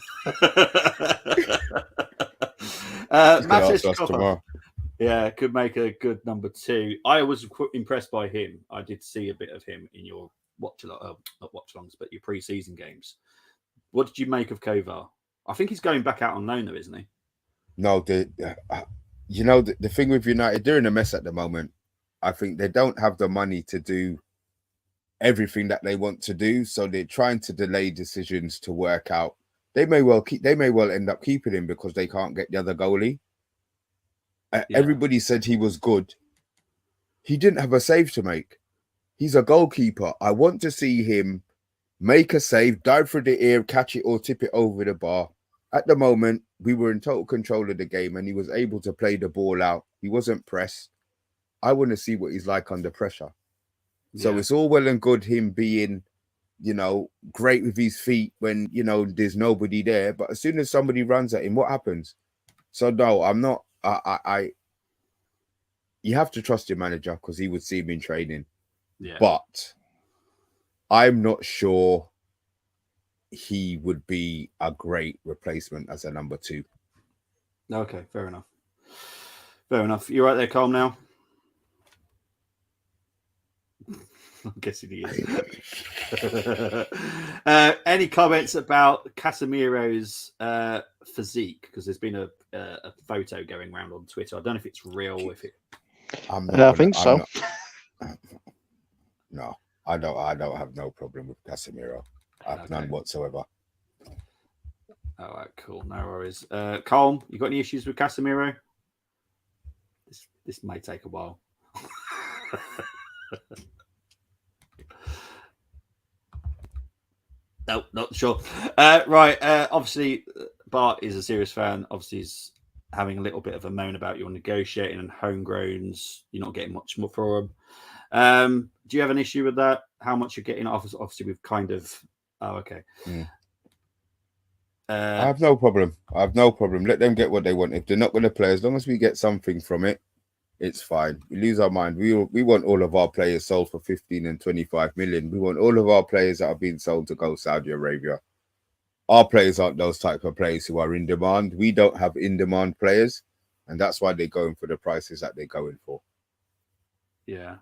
Mattis, yeah, could make a good number 2. I was impressed by him. I did see a bit of him in your not watch-alongs, but your pre-season games. What did you make of Kovar? I think he's going back out on loan, though, isn't he? No, the thing with United, they're in a mess at the moment. I think they don't have the money to do everything that they want to do, so they're trying to delay decisions to work out. They may well end up keeping him because they can't get the other goalie. Everybody said he was good. He didn't have a save to make. He's a goalkeeper. I want to see him make a save, dive through the ear, catch it or tip it over the bar. At the moment, we were in total control of the game and he was able to play the ball out. He wasn't pressed. I want to see what he's like under pressure. So it's all well and good him being, great with his feet when, there's nobody there. But as soon as somebody runs at him, what happens? So no, I'm not. You have to trust your manager because he would see him in training. Yeah. But I'm not sure he would be a great replacement as a number 2. Okay, fair enough. Fair enough. You right there, Colm, now? I'm guessing he is. Any comments about Casemiro's physique? Because there's been a photo going around on Twitter. I don't know if it's real. I think so. No, I don't have no problem with Casemiro. I have none whatsoever. All right, cool. No worries. Colm, you got any issues with Casemiro? This may take a while. No, not sure. Right. Obviously, Bart is a serious fan. Obviously, he's having a little bit of a moan about your negotiating and homegrowns. You're not getting much more for them. Do you have an issue with that? How much you're getting off? Obviously, we've kind of. Oh, okay. I have no problem. Let them get what they want. If they're not going to play, as long as we get something from it, it's fine. We lose our mind. We want all of our players sold for 15 and 25 million. We want all of our players that are being sold to go Saudi Arabia. Our players aren't those type of players who are in demand. We don't have in-demand players, and that's why they're going for the prices that they're going for. Yeah.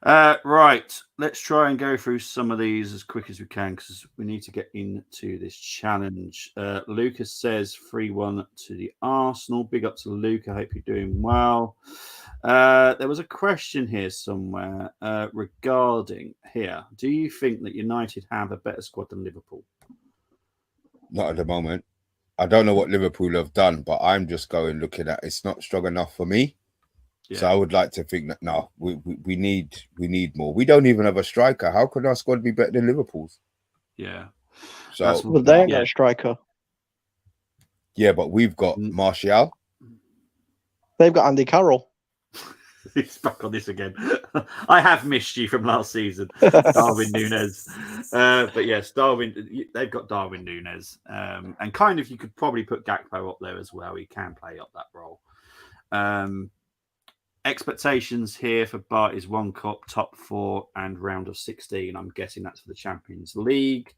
Right. Let's try and go through some of these as quick as we can because we need to get into this challenge. Lucas says 3-1 to the Arsenal. Big up to Luke. I hope you're doing well. There was a question here somewhere regarding here. Do you think that United have a better squad than Liverpool? Not at the moment. I don't know what Liverpool have done, but I'm just looking at it's not strong enough for me. Yeah. So I would like to think that no, we need more. We don't even have a striker. How could our squad be better than Liverpool's? Yeah. So they ain't got a striker. Yeah, but we've got Martial. They've got Andy Carroll. He's back on this again. I have missed you from last season, Darwin Núñez. But yes, they've got Darwin Núñez. And kind of you could probably put Gakpo up there as well. He can play up that role. Expectations here for Bart is 1 cup, top 4, and round of 16. I'm guessing that's for the Champions League.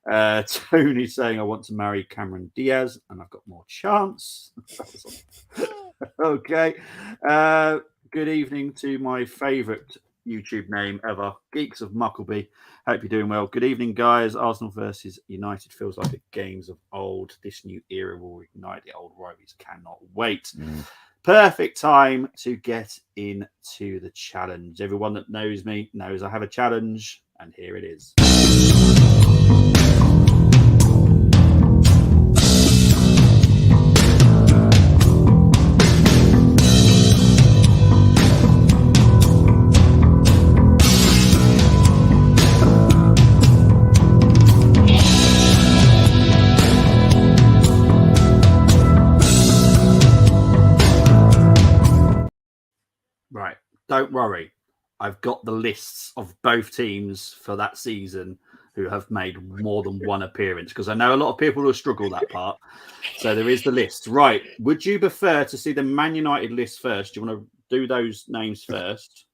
Tony's saying I want to marry Cameron Diaz, and I've got more chance. Okay. Good evening to my favourite YouTube name ever, Geeks of Muckleby. Hope you're doing well. Good evening, guys. Arsenal versus United feels like the games of old. This new era will ignite the old rivalries. Cannot wait. Perfect time to get into the challenge. Everyone that knows me knows I have a challenge, and here it is. Right. Don't worry. I've got the lists of both teams for that season who have made more than one appearance because I know a lot of people will struggle that part. So there is the list. Right. Would you prefer to see the Man United list first? Do you want to do those names first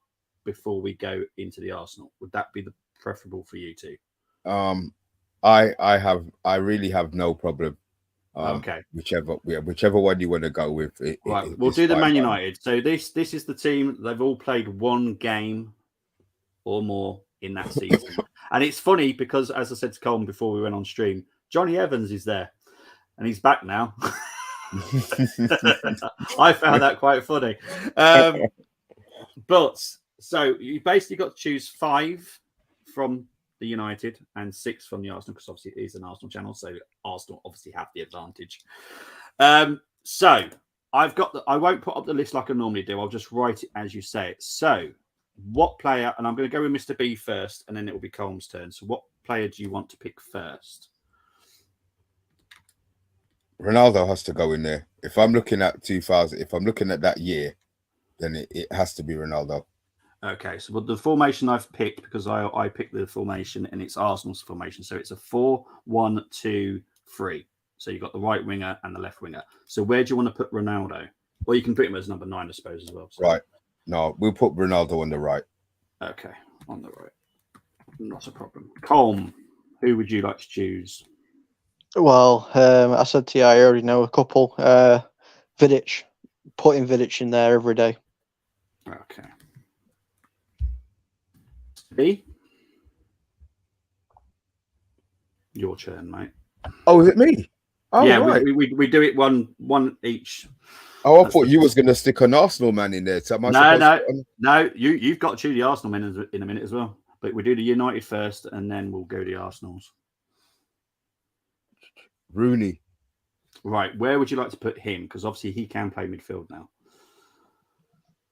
before we go into the Arsenal? Would that be the preferable for you two? I really have no problem. Okay. Whichever one you want to go with. Right, we'll do the Man United. So this is the team. They've all played one game or more in that season. And it's funny because, as I said to Colm before we went on stream, Johnny Evans is there. And he's back now. I found that quite funny. But so you basically got to choose 5 from the United and 6 from the Arsenal, because obviously it is an Arsenal channel, so Arsenal obviously have the advantage. So I've got I won't put up the list like I normally do. I'll just write it as you say it. So What player? And I'm going to go with Mr. B first, and then it will be Colm's turn. So, what player do you want to pick first? Ronaldo has to go in there. If I'm looking at 2000, if I'm looking at that year, then it has to be Ronaldo. Okay, so the formation I've picked, because I picked the formation and it's Arsenal's formation, so it's a 4-1-2-3. So you've got the right winger and the left winger. So where do you want to put Ronaldo? Well, you can put him as number 9, I suppose, as well. So. Right. No, we'll put Ronaldo on the right. Okay, on the right. Not a problem. Colm, who would you like to choose? Well, I said to you, I already know a couple. Vidic, putting Vidic in there every day. Okay. B? Your turn, mate. Oh, is it me? Oh, yeah, right. we do it one each. Oh, I thought you was going to stick an Arsenal man in there. So No. You've got to choose the Arsenal men in a minute as well. But we do the United first, and then we'll go the Arsenals. Rooney. Right. Where would you like to put him? Because obviously he can play midfield now.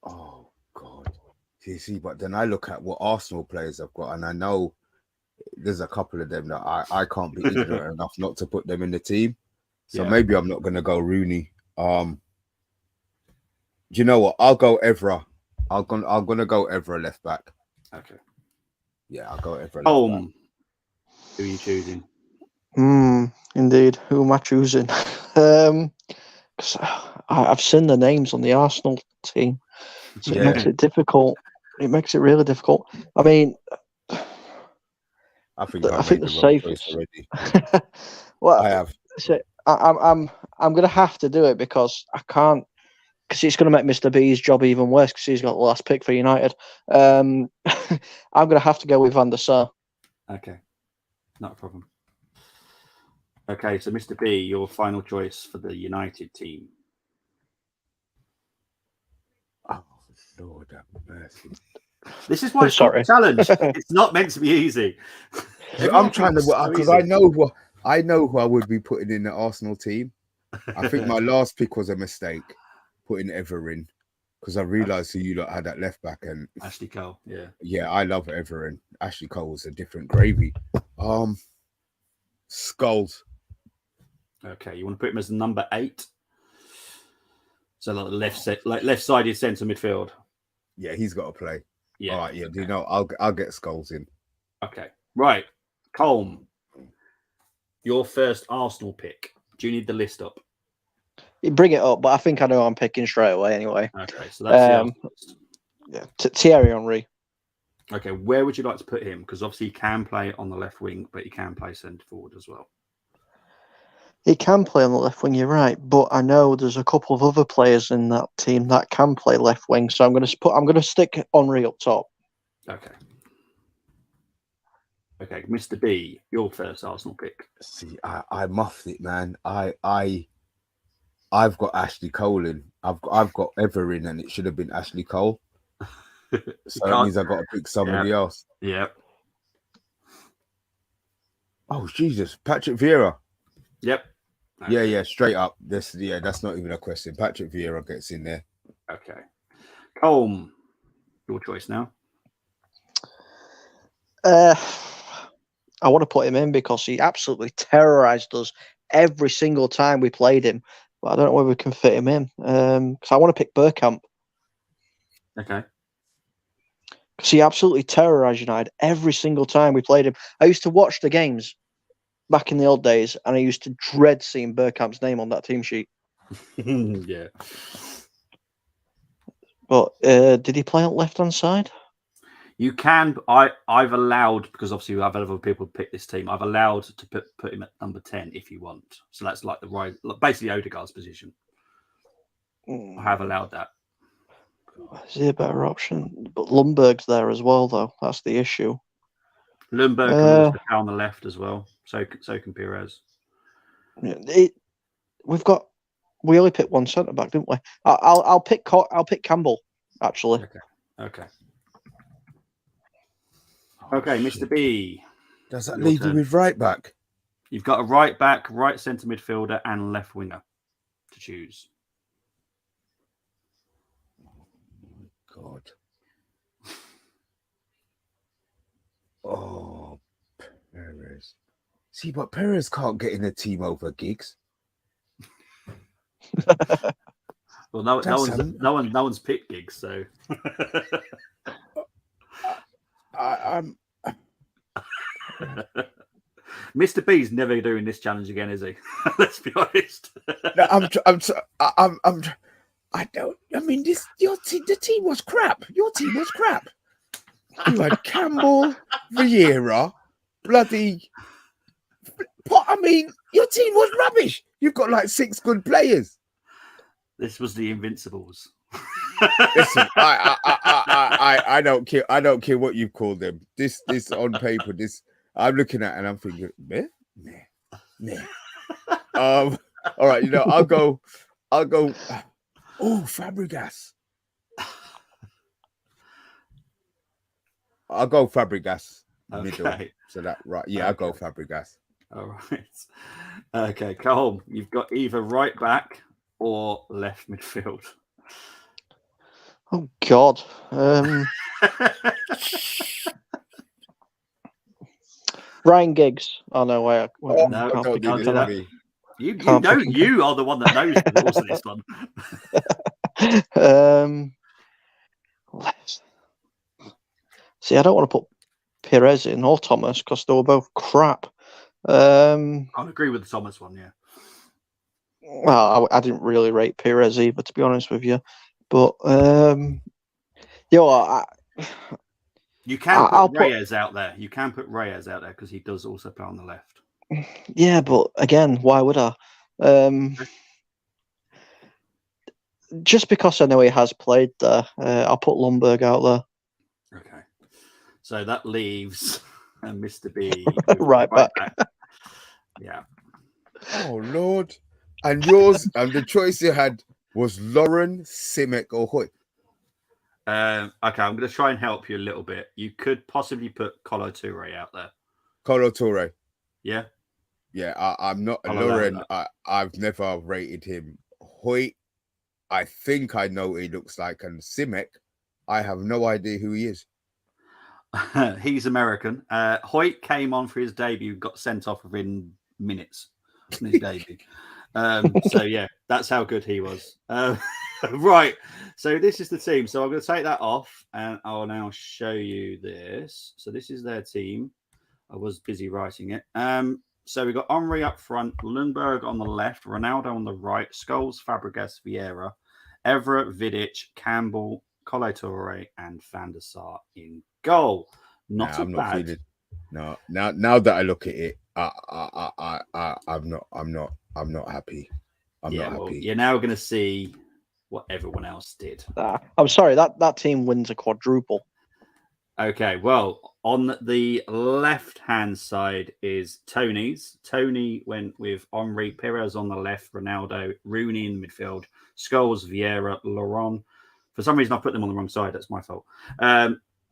Oh God. See, but then I look at what Arsenal players have got, and I know there's a couple of them that I can't be ignorant enough not to put them in the team. So maybe I'm not going to go Rooney. Do you know what? I'll go Evra. I'm gonna go Evra left back. Okay. Yeah, I'll go Evra left back. Who are you choosing? Indeed. Who am I choosing? Because I've seen the names on the Arsenal team, so it makes it difficult. It makes it really difficult. I mean, I think the safest already. Well, I have. So I'm going to have to do it because I can't. Because it's going to make Mr. B's job even worse because he's got the last pick for United. I'm going to have to go with Van der Sar. Okay, not a problem. Okay, so Mr. B, your final choice for the United team. Oh, Lord have mercy. This is why it's a challenge. It's not meant to be easy. I'm trying to because I know who I would be putting in the Arsenal team. I think my last pick was a mistake, putting Ever in, because I realised who you lot had at left back and Ashley Cole. Yeah, I love Ever in. Ashley Cole was a different gravy. Skulls. Okay, you want to put him as number 8? So like left-sided centre midfield. Yeah, he's got to play. Yeah. All right. Yeah. Okay. You know, I'll get Skulls in. Okay. Right. Colm, your first Arsenal pick. Do you need the list up? You bring it up, but I think I know I'm picking straight away anyway. Okay. So that's Thierry Henry. Okay. Where would you like to put him? Because obviously he can play on the left wing, but he can play centre forward as well. He can play on the left wing, you're right, but I know there's a couple of other players in that team that can play left wing, so I'm going to stick Henry up top. Okay. Okay, Mr. B, your first Arsenal pick. See, I muffed it, man. I've got Ashley Cole in. I've got Ever in, and it should have been Ashley Cole. So that means I've got to pick somebody else. Yeah. Oh Jesus, Patrick Vieira. Yep. Okay. Yeah, straight up. That's not even a question. Patrick Vieira gets in there. Okay. Colm, your choice now. I want to put him in because he absolutely terrorised us every single time we played him. But I don't know whether we can fit him in. Because I want to pick Bergkamp. Okay. Because he absolutely terrorised United every single time we played him. I used to watch the games back in the old days, and I used to dread seeing Bergkamp's name on that team sheet. Yeah. But did he play on left-hand side? You can. I've allowed, because obviously I've had other people pick this team, I've allowed to put him at number 10 if you want. So that's like the right, basically Odegaard's position. I have allowed that. Is he a better option? But Lundberg's there as well, though. That's the issue. Lundberg can also play on the left as well. So can Perez. We only picked one centre back, didn't we? I'll pick Campbell actually. Okay, Mr. B. Does that leave you with right back? You've got a right back, right centre midfielder, and left winger to choose. God. Oh, Perez. See, but Perez can't get in a team over Giggs. Well, no That's one's picked Giggs, so I'm Mr. B's never doing this challenge again, is he? Let's be honest. no, I don't. I mean, the team was crap. Your team was crap. You had Campbell, Vieira, bloody. I mean, your team was rubbish. You've got like 6 good players. This was the Invincibles. Listen, I don't care. I don't care what you call them. This on paper. This I'm looking at and I'm thinking, meh. All right, I'll go. Oh, Fabregas. I'll go Fabregas middle. Okay. So that right, yeah, I'll go Fabregas. All right. Okay, Colm, you've got either right back or left midfield. Oh God. Ryan Giggs. Oh no, wait. Oh, no, don't do can't this do to that. me. You know you are the one that knows the rules of this one. See, I don't want to put Perez in or Thomas because they were both crap. I'll agree with the Thomas one, yeah. Well, I didn't really rate Perez either, to be honest with you. But you can put Reyes out there. You can put Reyes out there because he does also play on the left. Yeah, but again, why would I? Just because I know he has played there, I'll put Lundberg out there. Okay, so that leaves Mr. B right back. Yeah. Oh Lord! And yours, and the choice you had was Lauren, Simic, or Hoyt. Okay, I'm going to try and help you a little bit. You could possibly put Colo Touré out there. Colo Touré. Yeah. Yeah, I'm not Lauren. I've never rated him. Hoyt, I think I know what he looks like, and Simic, I have no idea who he is. He's American. Hoyt came on for his debut, got sent off within minutes on his debut. So yeah, that's how good he was. Right. So this is the team. So I'm going to take that off and I'll now show you this. So this is their team. I was busy writing it. So we've got Armoury up front, Lundberg on the left, Ronaldo on the right, Scholes, Fabregas, Vieira, Everett, Vidic, Campbell, Colo Touré, and Van der Sar in goal. I'm not feeling. No, now that I look at it, I'm not happy. I'm not happy. You're now going to see what everyone else did. I'm sorry, that team wins a quadruple. Okay, well, on the left-hand side is Tony's. Tony went with Henri, Perez on the left, Ronaldo, Rooney in the midfield, Scholes, Vieira, Laurent. For some reason, I put them on the wrong side. That's my fault.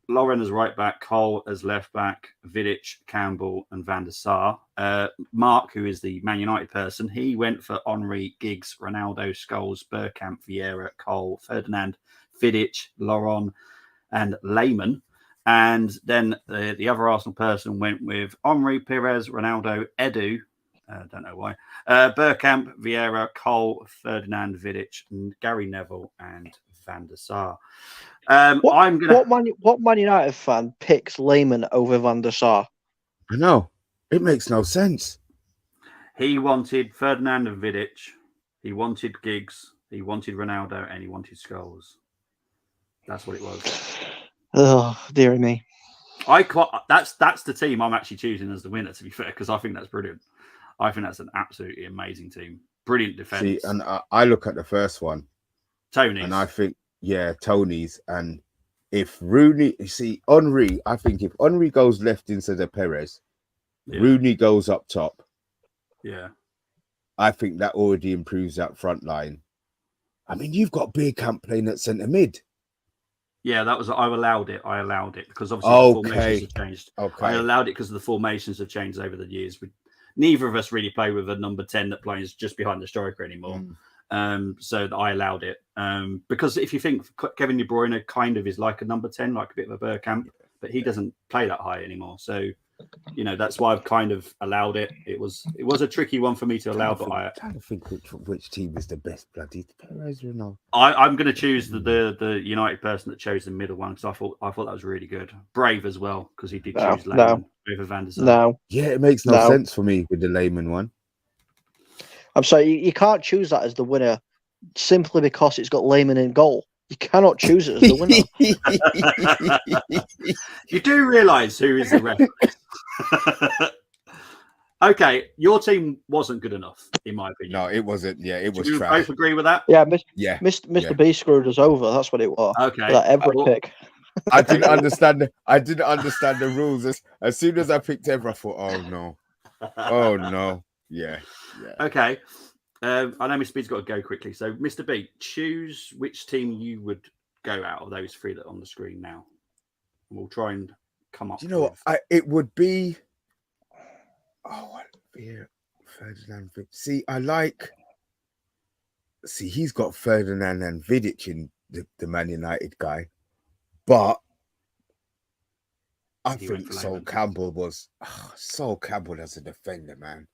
Lauren as right back, Cole as left back, Vidic, Campbell, and Van der Sar. Mark, who is the Man United person, he went for Henri, Giggs, Ronaldo, Scholes, Bergkamp, Vieira, Cole, Ferdinand, Vidic, Laurent, and Lehmann. And then the other Arsenal person went with Henri, Perez, Ronaldo, Edu. Don't know why. Bergkamp, Vieira, Cole, Ferdinand, Vidic, and Gary Neville, and Van der Sar. What Man United fan picks Lehmann over Van der Sar? I know. It makes no sense. He wanted Ferdinand and Vidic. He wanted Giggs. He wanted Ronaldo, and he wanted Scholes. That's what it was. Oh, dear me. That's the team I'm actually choosing as the winner, to be fair, because I think that's brilliant. I think that's an absolutely amazing team. Brilliant defense. See, and I look at the first one, Tony's, and I think, yeah, Tony's. And if Rooney, you see, Henri, I think if Henri goes left instead of Perez, Rooney goes up top. Yeah. I think that already improves that front line. I mean, you've got Bergkamp playing at centre mid. Yeah, I allowed it because obviously the formations have changed. Okay. I allowed it because the formations have changed over the years. Neither of us really play with a number 10 that plays just behind the striker anymore. So I allowed it. Because if you think Kevin De Bruyne kind of is like a number 10, like a bit of a Bergkamp, but he doesn't play that high anymore. So, that's why I've kind of allowed it. It was a tricky one for me to allow, but I'm trying to think which team is the best bloody Perez Ronaldo. I'm going to choose the United person that chose the middle one because I thought that was really good. Brave as well because he did choose Lehmann over Van der Sar. No. Yeah, it makes no sense for me with the Lehmann one. I'm sorry, you can't choose that as the winner simply because it's got Lehmann in goal. You cannot choose it as the winner. You do realise who is the referee. Okay, your team wasn't good enough, in my opinion. No, it wasn't. Yeah, it was Do you trash. both agree with that? Yeah, Mr. B screwed us over. That's what it was. Okay. That Evra pick. I didn't understand the rules. As soon as I picked Evra, I thought, oh no. Yeah. Okay. I know Mr. B's got to go quickly. So, Mr. B, choose which team you would go out of those three that are on the screen now. We'll try and come up. Do you know what? It would be. Ferdinand. See, he's got Ferdinand and Vidic in the Man United guy, but I think Sol Campbell as a defender, man.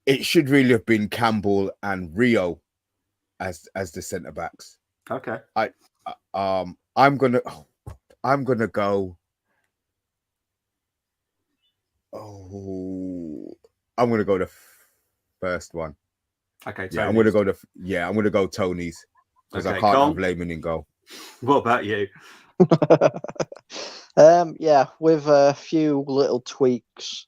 It should really have been Campbell and Rio as the centre backs. Okay. I'm gonna go. I'm gonna go the first one. Okay. Yeah, I'm gonna go Tony's because I can't have Lehmann in goal. What about you? Yeah, with a few little tweaks.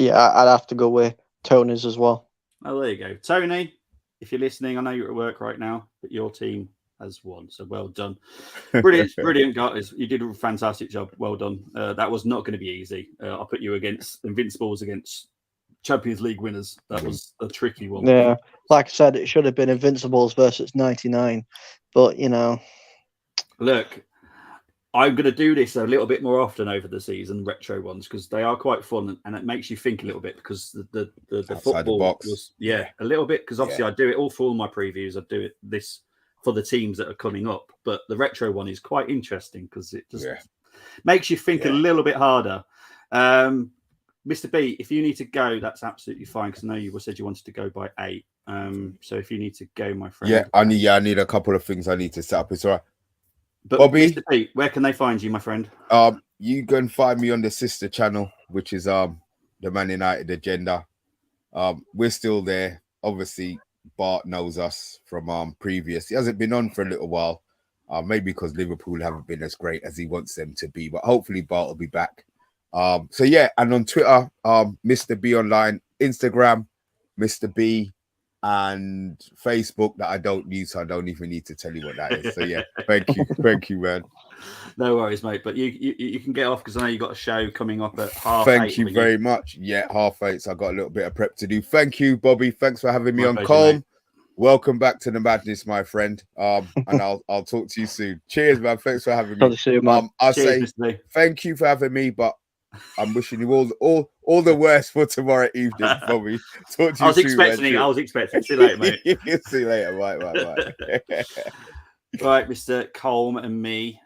Yeah, I'd have to go with Tony's as well. Oh, there you go. Tony, if you're listening, I know you're at work right now, but your team has won. So well done. Brilliant, guys. You did a fantastic job. Well done. That was not going to be easy. I'll put you against Invincibles against Champions League winners. That was a tricky one. Yeah, like I said, it should have been Invincibles versus 99. But, Look, I'm going to do this a little bit more often over the season, retro ones, because they are quite fun and it makes you think a little bit because the football was, a little bit, because obviously I do it all for all my previews. I do this for the teams that are coming up, but the retro one is quite interesting because it just makes you think a little bit harder. Mr. B, if you need to go, that's absolutely fine because I know you said you wanted to go by 8. So if you need to go, my friend. Yeah, I need a couple of things I need to set up. It's all right. But Bobby, Mr. B, where can they find you, my friend? You can find me on the sister channel, which is the Man United Agenda. We're still there. Obviously, Bart knows us from previous. He hasn't been on for a little while, maybe because Liverpool haven't been as great as he wants them to be. But hopefully, Bart will be back. So yeah, and on Twitter, Mr. B Online, Instagram, Mr. B, and Facebook that I don't use, so I don't even need to tell you what that is. So yeah, thank you, man. No worries, mate. But you can get off because I know you got a show coming up at 8:30. Thank you very much. Yeah, 8:30. So I got a little bit of prep to do. Thank you, Bobby. Thanks for having me on. Colm, welcome back to the madness, my friend. And I'll talk to you soon. Cheers, man. Thanks for having me. See you, man. I'll say thank you for having me, but I'm wishing you all the worst for tomorrow evening, Bobby. Talk to you soon, I was expecting. See you later, mate. See you later. Bye. Right, Mr. Colm and me.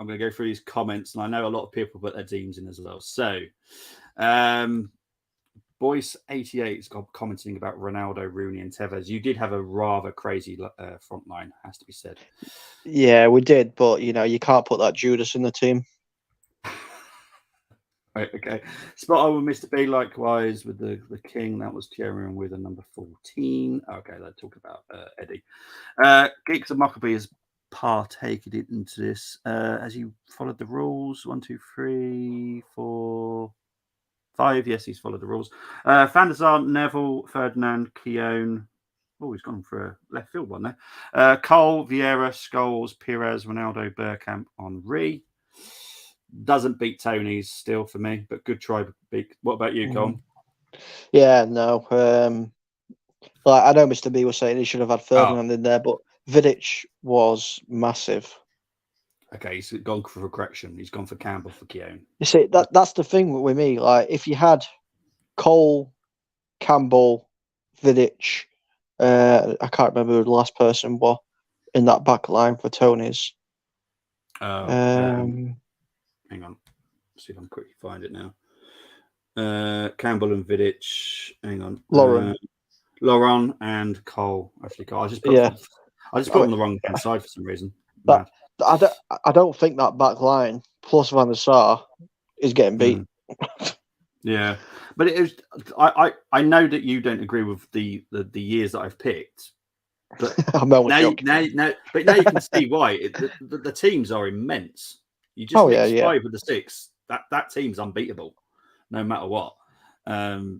I'm going to go through these comments, and I know a lot of people put their teams in as well. So, Boyce88 has got commenting about Ronaldo, Rooney, and Tevez. You did have a rather crazy front line, has to be said. Yeah, we did, but you can't put that Judas in the team. Right, okay. Spot on with Mr. B, likewise with the King. That was Thierry with a number 14. Okay, let's talk about Eddie. Geeks of Muckaby has partaken into this. Has he followed the rules? 1, 2, 3, 4, 5. Yes, he's followed the rules. Van der Sar, Neville, Ferdinand, Keown. Oh, he's gone for a left field one there. Cole, Vieira, Scholes, Perez, Ronaldo, Bergkamp, Henry. Doesn't beat Tony's still for me, but good try. What about you, Colm? Yeah, no. I know Mr. B was saying he should have had Ferdinand in there, but Vidic was massive. Okay, he's gone for correction. He's gone for Campbell for Keown. You see, that's the thing with me. Like, if you had Cole, Campbell, Vidic, I can't remember who the last person was in that back line for Tony's. Um, Hang on. See if I can quickly find it now. Campbell and Vidic. Hang on. Lauren and Cole. Actually, Cole. I just put them on the wrong hand side for some reason. That, I don't think that back line plus Van der Sar is getting beat. Yeah, but it is. I know that you don't agree with the years that I've picked, but now you can see why. The teams are immense. You just mix 5 with the 6. That team's unbeatable, no matter what.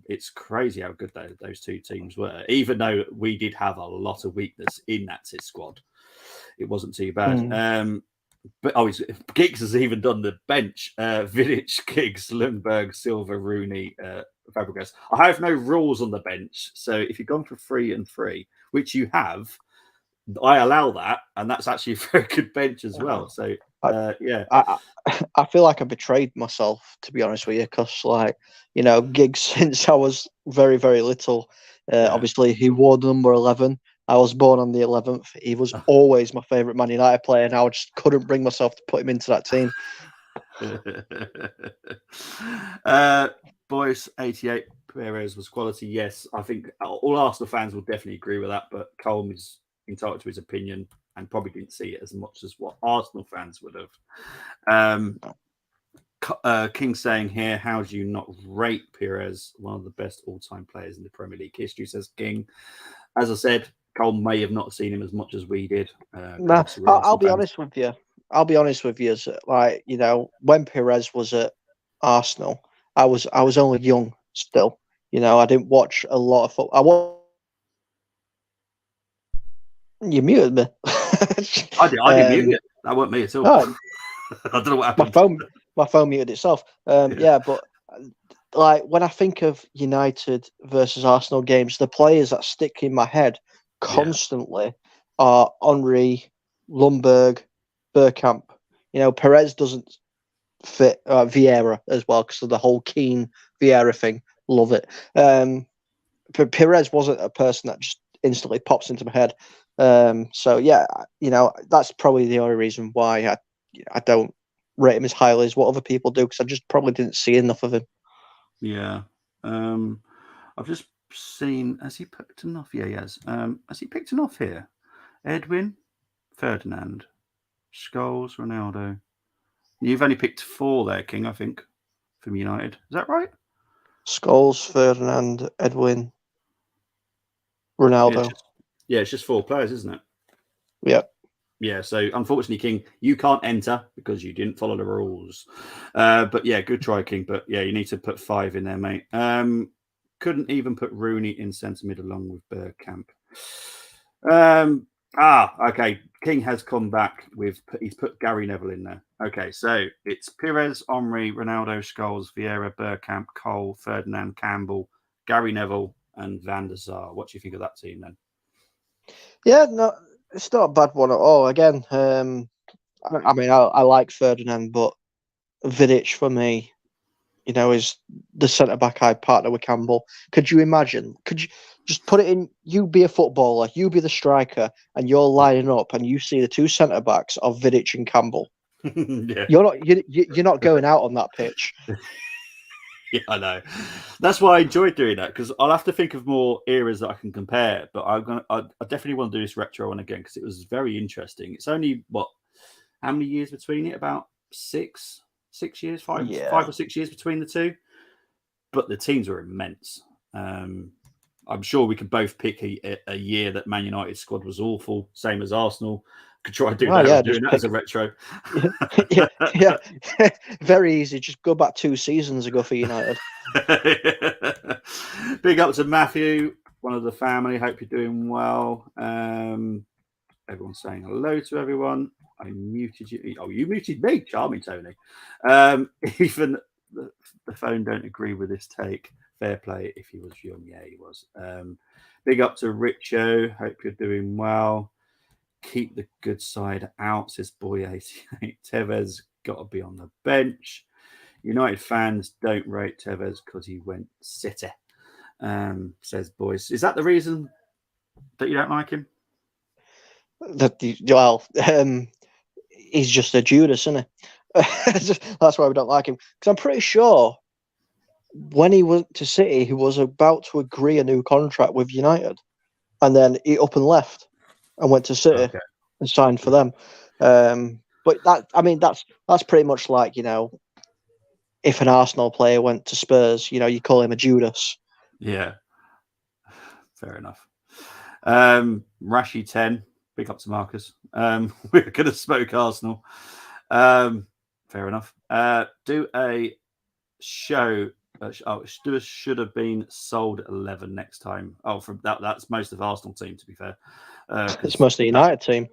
It's crazy how good those 2 teams were. Even though we did have a lot of weakness in that squad, it wasn't too bad. But Giggs has even done the bench. Vidic, Giggs, Lundberg, Silva, Rooney, Fabregas. I have no rules on the bench, so if you've gone for 3 and 3, which you have, I allow that, and that's actually a very good bench as well. So I feel like I betrayed myself, to be honest with you, because Giggs, since I was very, very little, obviously he wore the number 11. I was born on the 11th. He was always my favourite Man United player, and I just couldn't bring myself to put him into that team. Boys, 88 Perez was quality. Yes, I think all Arsenal fans will definitely agree with that, but Colm is entitled to his opinion and probably didn't see it as much as what Arsenal fans would have. King saying here, how do you not rate Perez, one of the best all-time players in the Premier League history, says King. As I said, Cole may have not seen him as much as we did. I'll be honest with you. When Perez was at Arsenal, I was only young still. I didn't watch a lot of football. You muted me. I did mute it. That wasn't me at all. I don't know what happened. My phone muted itself. But when I think of United versus Arsenal games, the players that stick in my head constantly are Armoury, Lundberg, Bergkamp. Perez doesn't fit. Vieira as well, because of the whole Keane Vieira thing. Love it. But Perez wasn't a person that just instantly pops into my head. That's probably the only reason why I don't rate him as highly as what other people do, because I just probably didn't see enough of him. Yeah. I've just seen, has he picked enough? Yeah, he has. Has he picked enough here? Edwin, Ferdinand, Scholes, Ronaldo. You've only picked 4 there, King, I think, from United. Is that right? Scholes, Ferdinand, Edwin, Ronaldo. It's just 4 players, isn't it? Yeah. Yeah, so unfortunately, King, you can't enter because you didn't follow the rules. But yeah, good try, King. But yeah, you need to put 5 in there, mate. Couldn't even put Rooney in centre mid along with Bergkamp. Okay. King has come back he's put Gary Neville in there. Okay, so it's Perez, Armoury, Ronaldo, Scholes, Vieira, Bergkamp, Cole, Ferdinand, Campbell, Gary Neville, and Van der Sar. What do you think of that team then? Yeah, no, it's not a bad one at all. Again, I like Ferdinand, but Vidic for me, is the centre back I partner with Campbell. Could you imagine? Could you just put it in? You be a footballer, you be the striker, and you're lining up, and you see the 2 centre backs of Vidic and Campbell. Yeah. You're not going out on that pitch. Yeah, I know. That's why I enjoyed doing that, because I'll have to think of more eras that I can compare. But I definitely want to do this retro one again, because it was very interesting. It's only how many years between it? About 6 years, 5 or 6 years between the 2. But the teams were immense. I'm sure we could both pick a year that Man United squad was awful, same as Arsenal. Could try doing that as a retro. Yeah. Very easy. Just go back 2 seasons ago for United. Big up to Matthew, one of the family. Hope you're doing well. Everyone's saying hello to everyone. I muted you. Oh, you muted me. Charming, Tony. Even the phone don't agree with this take. Fair play. If he was young, yeah, he was. Big up to Richo. Hope you're doing well. Keep the good side out, says Boy 88. Tevez got to be on the bench. United fans don't rate Tevez because he went City, says Boys. Is that the reason that you don't like him? he's just a Judas, isn't he? That's why we don't like him. Because I'm pretty sure when he went to City, he was about to agree a new contract with United, and then he up and left and went to City and signed for them. But that's pretty much like, if an Arsenal player went to Spurs, you call him a Judas. Yeah, fair enough. Rashi 10, big up to Marcus. We're going to smoke Arsenal. Fair enough. Do a show. Should have been sold 11 next time. Oh, from that's most of Arsenal team, to be fair. It's most of the United team.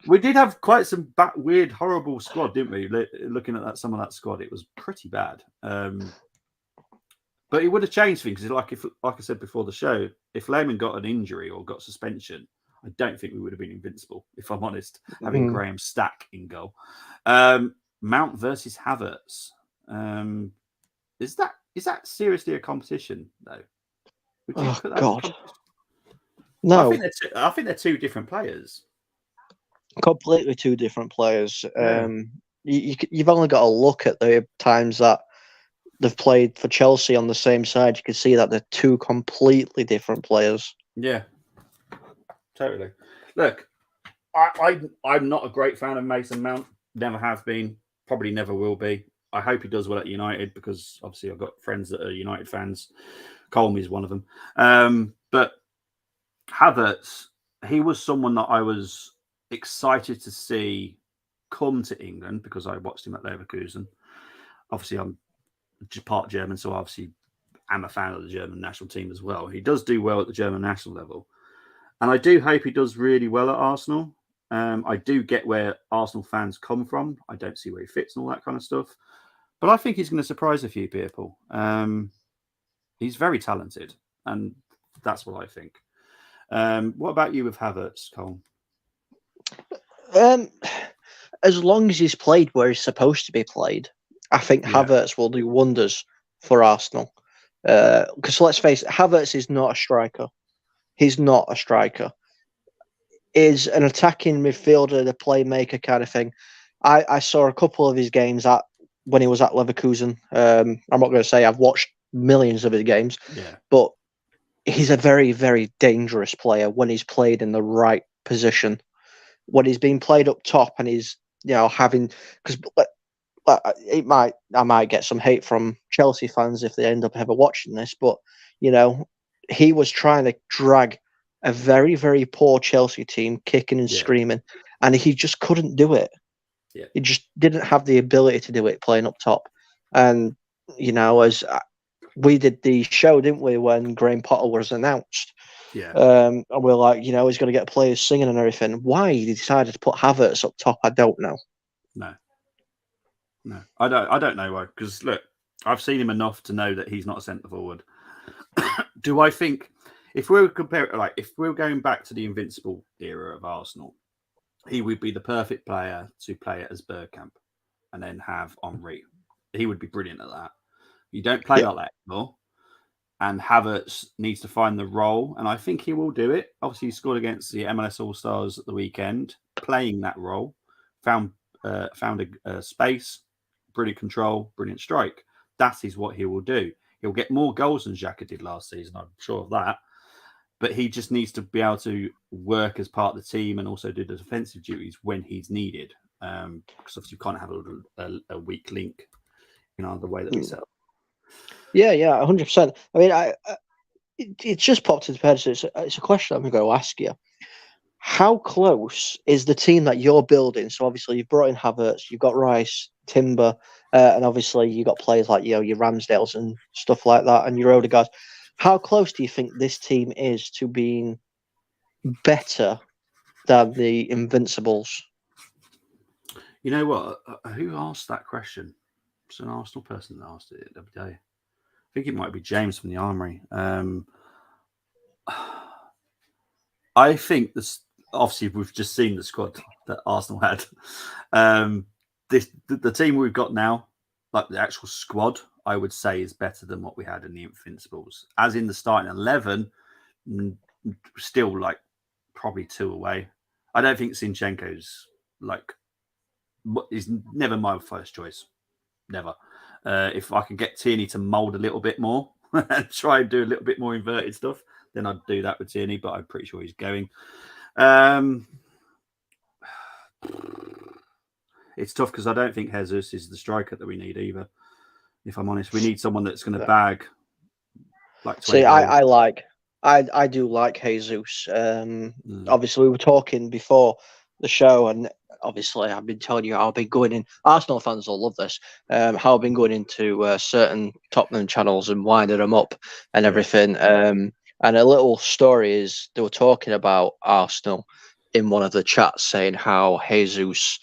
We did have quite some weird, horrible squad, didn't we? Looking at some of that squad, it was pretty bad. But it would have changed things. Like I said before the show, if Lehman got an injury or got suspension, I don't think we would have been invincible, if I'm honest, having Graham Stack in goal. Mount versus Havertz. Is that seriously a competition, though? Would you put that God. No. I think they're two different players. Completely two different players. Yeah. You've only got to look at the times that they've played for Chelsea on the same side. You can see that they're two completely different players. Yeah, totally. Look, I'm not a great fan of Mason Mount. Never have been. Probably never will be. I hope he does well at United because obviously I've got friends that are United fans. Colm is one of them. But Havertz, he was someone that I was excited to see come to England because I watched him at Leverkusen. Obviously, I'm part German, so obviously I'm a fan of the German national team as well. He does do well at the German national level. And I do hope he does really well at Arsenal. I do get where Arsenal fans come from. I don't see where he fits and all that kind of stuff. But I think he's going to surprise a few people. He's very talented, and that's what I think. What about you with Havertz, Colm? As long as he's played where he's supposed to be played, I think Havertz will do wonders for Arsenal. Because let's face it, Havertz is not a striker. He's not a striker. Is an attacking midfielder, the playmaker kind of thing. I saw a couple of his games when he was at Leverkusen. I'm not going to say I've watched millions of his games, but he's a very, very dangerous player when he's played in the right position. When he's being played up top and he's, having, because I might get some hate from Chelsea fans if they end up ever watching this, but he was trying to drag a very, very poor Chelsea team kicking and screaming, and he just couldn't do it. Yeah. He just didn't have the ability to do it playing up top. And as we did the show, didn't we, when Graham Potter was announced? Yeah. And we're like, he's going to get players singing and everything. Why he decided to put Havertz up top, I don't know. No, I don't know why. Because look, I've seen him enough to know that he's not a centre forward. Do I think if we were going back to the invincible era of Arsenal, he would be the perfect player to play it as Bergkamp and then have Armoury. He would be brilliant at that. You don't play like that anymore. And Havertz needs to find the role, and I think he will do it. Obviously, he scored against the MLS All-Stars at the weekend, playing that role, found a space, brilliant control, brilliant strike. That is what he will do. He'll get more goals than Xhaka did last season, I'm sure of that. But he just needs to be able to work as part of the team and also do the defensive duties when he's needed. Because obviously you can't have a weak link in the way that we set up. Yeah, 100%. I mean, it's just popped into my head. So it's a question I'm going to ask you. How close is the team that you're building? So obviously you've brought in Havertz, you've got Rice, Timber, and obviously you've got players like your Ramsdales and stuff like that, and your Odegaard. How close do you think this team is to being better than the Invincibles? You know what? Who asked that question? It's an Arsenal person that asked it the other day. I think it might be James from the Armoury. I think this. Obviously, we've just seen the squad that Arsenal had. The team we've got now, like the actual squad, I would say is better than what we had in the Invincibles. As in the starting 11, still like probably 2 away. I don't think Zinchenko's like is never my first choice. Never. If I can get Tierney to mould a little bit more and try and do a little bit more inverted stuff, then I'd do that with Tierney, but I'm pretty sure he's going. It's tough because I don't think Jesus is the striker that we need either. If I'm honest, we need someone that's going to bag like 20 See, goals. I do like Jesus. Obviously, we were talking before the show, and obviously, I've been telling you how I've been going in. Arsenal fans will love this. How I've been going into certain Tottenham channels and winding them up and everything. And a little story is they were talking about Arsenal in one of the chats, saying how Jesus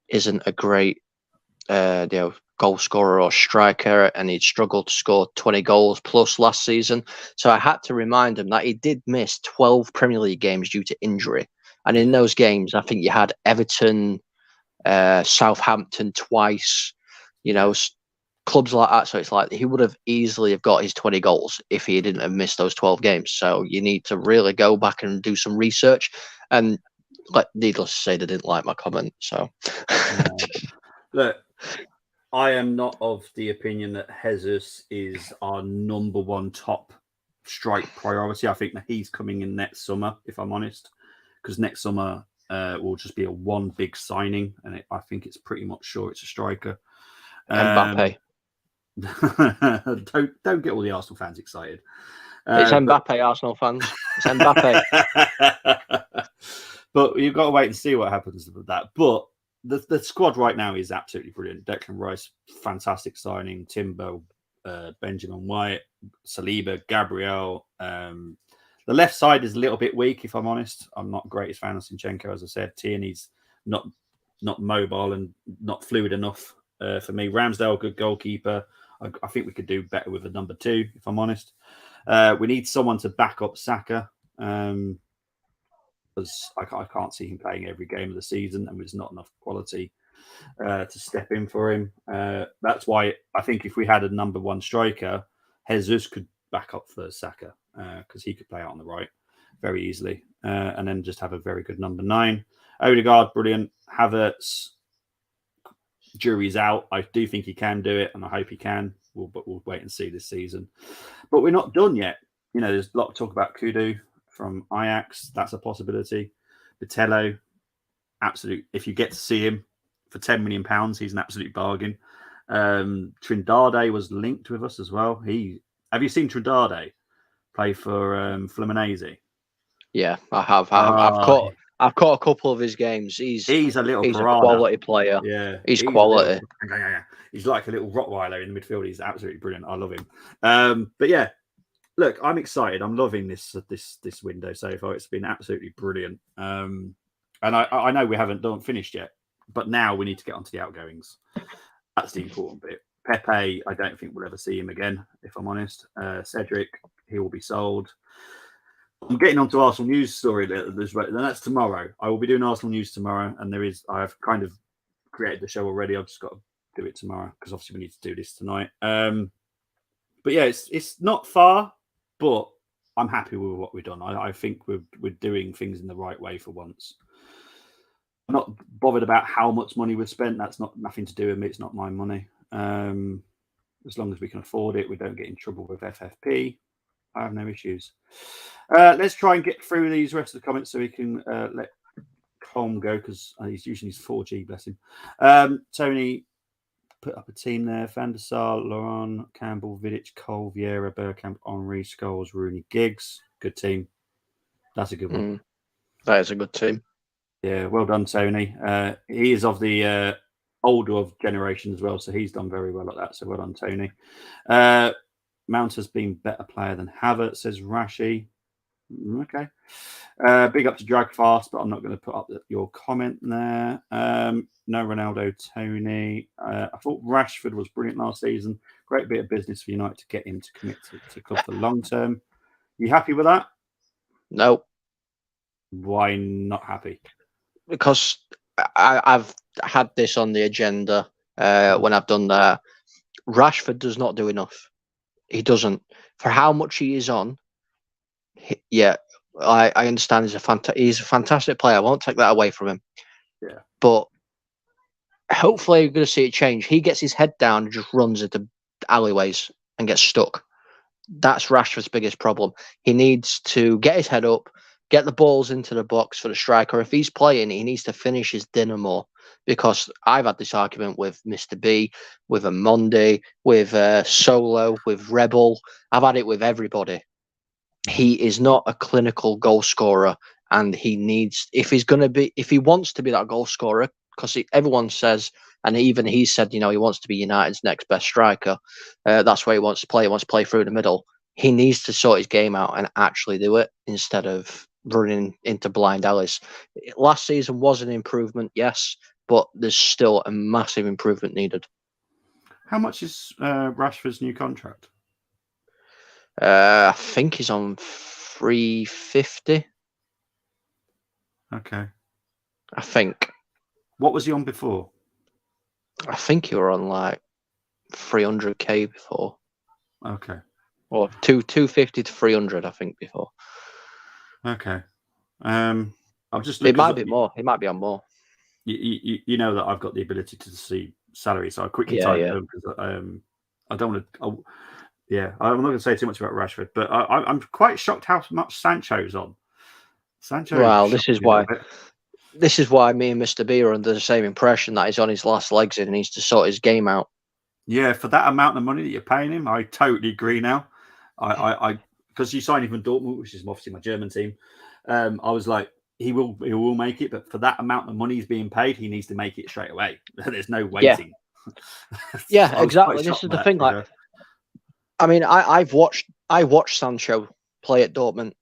isn't a great, goal scorer or striker, and he'd struggled to score 20 goals plus last season. So I had to remind him that he did miss 12 Premier League games due to injury. And in those games, I think you had Everton, Southampton twice, clubs like that. So it's like he would have easily have got his 20 goals if he didn't have missed those 12 games. So you need to really go back and do some research. And needless to say, they didn't like my comment. So look, I am not of the opinion that Jesus is our number one top strike priority. I think that he's coming in next summer, if I'm honest, because next summer will just be a one big signing, and I think it's pretty much sure it's a striker. Mbappe. Don't get all the Arsenal fans excited. It's Mbappe, Arsenal fans. It's Mbappe. But you've got to wait and see what happens with that. But the squad right now is absolutely brilliant. Declan Rice, fantastic signing. Timber, Benjamin White, Saliba, Gabriel. The left side is a little bit weak, if I'm honest. I'm not the greatest fan of Zinchenko, as I said. Tierney's not mobile and not fluid enough for me. Ramsdale, good goalkeeper. I think we could do better with a number 2, if I'm honest. We need someone to back up Saka. Because I can't see him playing every game of the season, and there's not enough quality to step in for him. That's why I think if we had a number 1 striker, Jesus could back up for Saka because he could play out on the right very easily, and then just have a very good number 9. Odegaard, brilliant. Havertz, jury's out. I do think he can do it, and I hope he can. But we'll wait and see this season. But we're not done yet. There's a lot of talk about Kudu from Ajax. That's a possibility. Vitello, absolute. If you get to see him for £10 million, he's an absolute bargain. Trindade was linked with us as well. Have you seen Trindade play for Fluminense? Yeah, I have. I've caught a couple of his games. He's a quality player. Yeah, he's quality. He's like a little Rottweiler in the midfield. He's absolutely brilliant. I love him. But yeah, look, I'm excited. I'm loving this window so far. It's been absolutely brilliant. And I know we haven't finished yet, but now we need to get onto the outgoings. That's the important bit. Pepe, I don't think we'll ever see him again, if I'm honest. Cedric, he will be sold. I'm getting onto Arsenal news story. That's tomorrow. I will be doing Arsenal news tomorrow, and I've kind of created the show already. I've just got to do it tomorrow because obviously we need to do this tonight. But yeah, it's not far, but I'm happy with what we've done. I think we're doing things in the right way for once. I'm not bothered about how much money we've spent. That's nothing to do with me. It's not my money. As long as we can afford it, we don't get in trouble with FFP. I have no issues. Let's try and get through these rest of the comments so we can let Colm go because he's using his 4G, bless him. Tony put up a team there. Van der Sar, Laurent, Campbell, Vidic, Cole, Vieira, Bergkamp, Armoury, Scholes, Rooney, Giggs. Good team. That's a good one. That is a good team. Yeah, well done, Tony. He is of the older of generation as well, so he's done very well at that. So well done, Tony. Mount has been better player than Havertz, says Rashi. Okay. Big up to Drag Fast, but I'm not going to put up your comment there. No Ronaldo, Tony. I thought Rashford was brilliant last season. Great bit of business for United to get him to commit to club for long term. You happy with that? No. Why not happy? Because I've had this on the agenda when I've done that. Rashford does not do enough. He doesn't. For how much he is on, I understand he's a fantastic player. I won't take that away from him. Yeah. But hopefully we're going to see it change. He gets his head down and just runs into alleyways and gets stuck. That's Rashford's biggest problem. He needs to get his head up, get the balls into the box for the striker. If he's playing, he needs to finish his dinner more. Because I've had this argument with Mr B, with Amondi, with Solo, with Rebel. I've had it with everybody. He is not a clinical goal scorer, and he needs, if he wants to be that goal scorer, because everyone says, and even he said, he wants to be United's next best striker. That's where he wants to play. He wants to play through the middle. He needs to sort his game out and actually do it instead of running into blind alleys. Last season was an improvement, yes, but there's still a massive improvement needed. How much is Rashford's new contract? I think he's on 350. Okay. I think. What was he on before? I think you were on like 300k before. Okay. Or 250 to 300, I think, before. Okay. I'm just looking. It might be more. It might be on more. You know that I've got the ability to see salary, so I quickly type it because I don't want to. I'm not going to say too much about Rashford, but I'm quite shocked how much Sancho's on. Sancho. Well, this is why me and Mr B are under the same impression that he's on his last legs and he needs to sort his game out. Yeah, for that amount of money that you're paying him, I totally agree now. I because you signed him from Dortmund, which is obviously my German team. I was like, he will make it, but for that amount of money he's being paid, he needs to make it straight away. There's no waiting. Yeah, exactly. This is the thing. I mean, I watched Sancho play at Dortmund,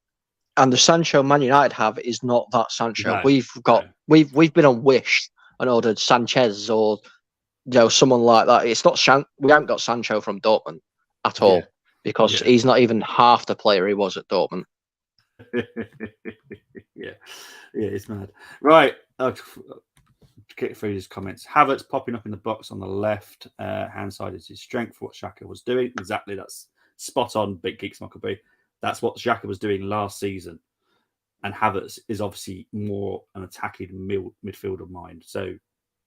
and the Sancho Man United have is not that Sancho. No, we've been on Wish and ordered Sanchez or someone like that. It's not we haven't got Sancho from Dortmund at all because he's not even half the player he was at Dortmund. yeah, it's mad. Right, get through his comments. Havertz popping up in the box on the left hand side is his strength. What Xhaka was doing, exactly. That's spot on. Big Geeks Mockaby. That's what Xhaka was doing last season, and Havertz is obviously more an attacking midfielder mind. So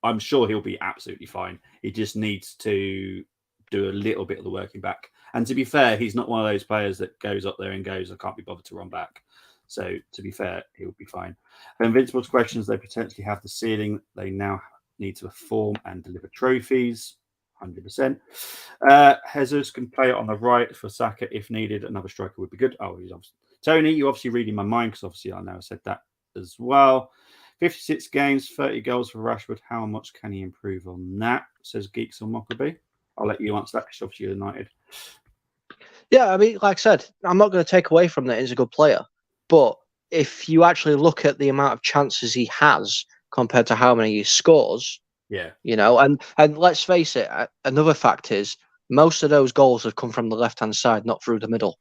I'm sure he'll be absolutely fine. He just needs to do a little bit of the working back. And to be fair, he's not one of those players that goes up there and goes, I can't be bothered to run back. So to be fair, he'll be fine. Invincible's questions, they potentially have the ceiling. They now need to perform and deliver trophies. 100%. Jesus can play it on the right for Saka if needed. Another striker would be good. Oh, he's obviously Tony, you're obviously reading my mind because obviously I know I said that as well. 56 games, 30 goals for Rashford. How much can he improve on that? Says Geeks on Mockaby. I'll let you answer that because obviously you're United. Yeah, I mean, like I said, I'm not going to take away from that he's a good player. But if you actually look at the amount of chances he has compared to how many he scores, and let's face it, another fact is most of those goals have come from the left-hand side, not through the middle.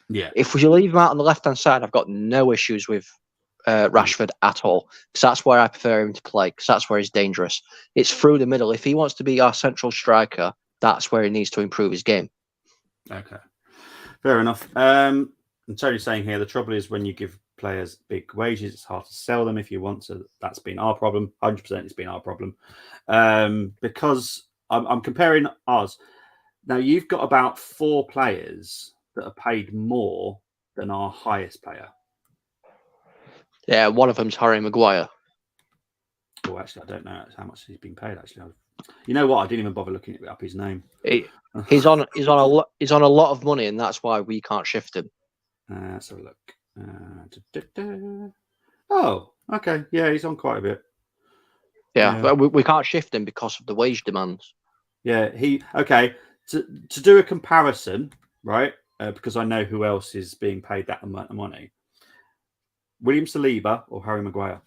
Yeah. If we leave him out on the left-hand side, I've got no issues with Rashford at all, because that's where I prefer him to play, because that's where he's dangerous. It's through the middle. If he wants to be our central striker, that's where he needs to improve his game. Okay. Fair enough. And Tony's saying here, the trouble is when you give players big wages, it's hard to sell them if you want to. That's been our problem. 100% it's been our problem. Because I'm comparing ours. Now, you've got about 4 players that are paid more than our highest player. Yeah, one of them's Harry Maguire. Oh, actually, I don't know how much he's been paid. Actually, you know what? I didn't even bother looking up his name. He's on a lot of money, and that's why we can't shift him. Let's have a look. Oh, okay. Yeah, he's on quite a bit. Yeah, but we can't shift him because of the wage demands. Yeah, okay. To do a comparison, right? Because I know who else is being paid that amount of money. William Saliba or Harry Maguire?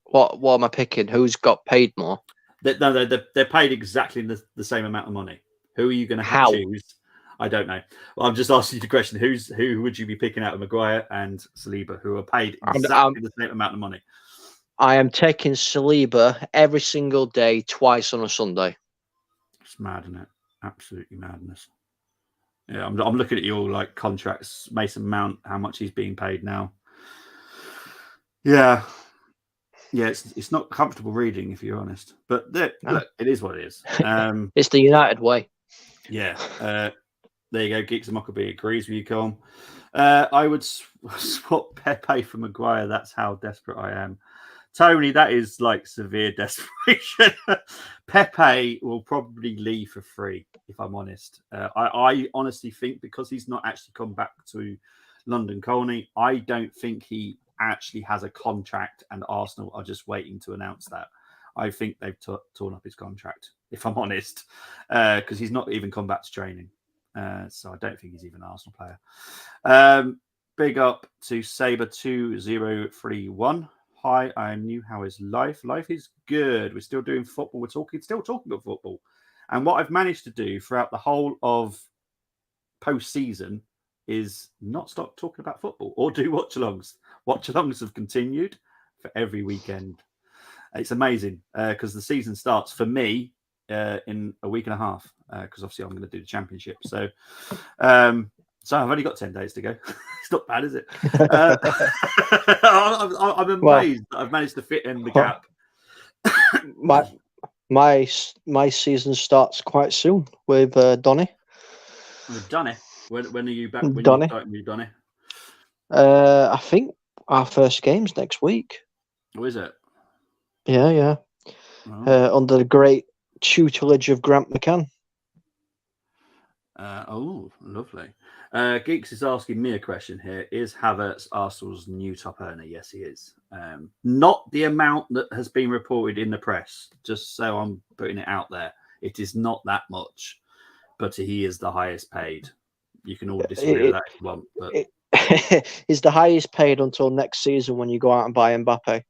What am I picking? Who's got paid more? They're paid exactly the same amount of money. Who are you going to choose? I don't know. Well, I'm just asking you the question. Who would you be picking out of Maguire and Saliba, who are paid exactly the same amount of money? I am taking Saliba every single day, twice on a Sunday. It's mad, isn't it? Absolutely madness. Yeah, I'm looking at your like contracts. Mason Mount, how much he's being paid now. Yeah. Yeah, it's not comfortable reading, if you're honest. But look, it is what it is. It's the United way. Yeah. There you go. Geeks and Mockaby agrees with you, Colm. I would swap Pepe for Maguire. That's how desperate I am. Tony, that is like severe desperation. Pepe will probably leave for free, if I'm honest. I honestly think because he's not actually come back to London Colney, I don't think he actually has a contract and Arsenal are just waiting to announce that. I think they've torn up his contract, if I'm honest, because he's not even come back to training. So I don't think he's even an Arsenal player. Big up to Saber2031. Hi, I am new. How is life? Life is good. We're still doing football. We're still talking about football. And what I've managed to do throughout the whole of post-season is not stop talking about football or do watch-alongs. Watch-alongs have continued for every weekend. It's amazing because the season starts for me in a week and a half because obviously I'm going to do the championship. So I've only got 10 days to go. It's not bad, is it? I'm amazed that I've managed to fit in the gap. My season starts quite soon with Donny. With Donny? When are you back? When Donny. you starting with Donny? I think our first game's next week. Oh, is it? Yeah. Oh. Under the great tutelage of Grant McCann. Lovely. Geeks is asking me a question here. Is Havertz Arsenal's new top earner? Yes, he is. Not the amount that has been reported in the press, just so I'm putting it out there. It is not that much, but he is the highest paid. You can all disagree with that if you want. But is the highest paid until next season when you go out and buy Mbappe.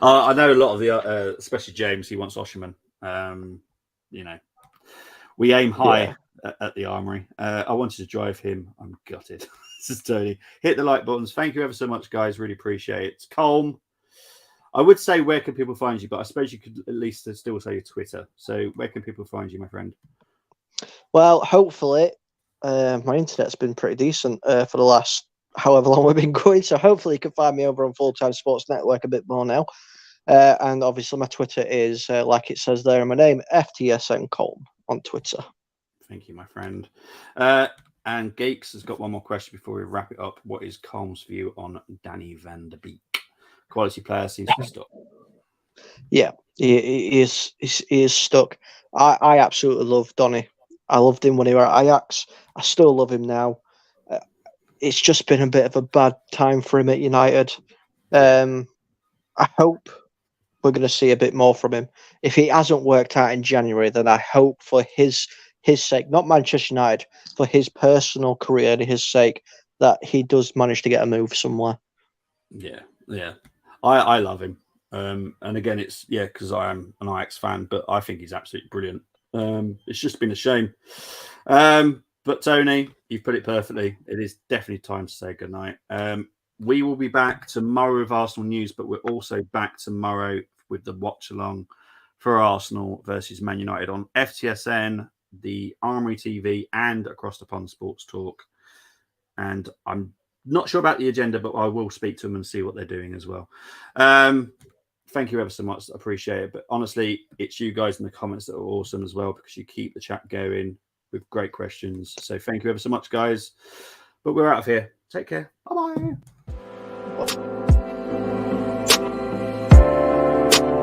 I know a lot of the, especially James, he wants Osherman. We aim high at the Armoury. I wanted to drive him. I'm gutted. This is Tony. Hit the like buttons. Thank you ever so much, guys. Really appreciate it. Colm, I would say where can people find you, but I suppose you could at least still say your Twitter. So where can people find you, my friend? Well, hopefully, my internet's been pretty decent for the last however long we've been going. So hopefully you can find me over on Full Time Sports Network a bit more now. And obviously my Twitter is, like it says there in my name, FTSN Colm on Twitter. Thank you, my friend. And Geeks has got one more question before we wrap it up. What is Colm's view on Danny van der Beek? Quality player seems to be stuck. Yeah, he is stuck. I absolutely love Donny. I loved him when he were at Ajax. I still love him now. It's just been a bit of a bad time for him at United. I hope we're going to see a bit more from him. If he hasn't worked out in January, then I hope for his sake, not Manchester United, for his personal career and his sake, that he does manage to get a move somewhere. Yeah. I love him. And again, it's because I am an Ajax fan, but I think he's absolutely brilliant. It's just been a shame. But Tony, you've put it perfectly. It is definitely time to say goodnight. We will be back tomorrow with Arsenal news, but we're also back tomorrow with the watch along for Arsenal versus Man United on FTSN, the Armoury TV, and Across the Pond Sports Talk. And I'm not sure about the agenda, but I will speak to them and see what they're doing as well. Thank you ever so much. I appreciate it. But honestly, it's you guys in the comments that are awesome as well because you keep the chat going with great questions. So thank you ever so much, guys. But we're out of here. Take care. Bye-bye.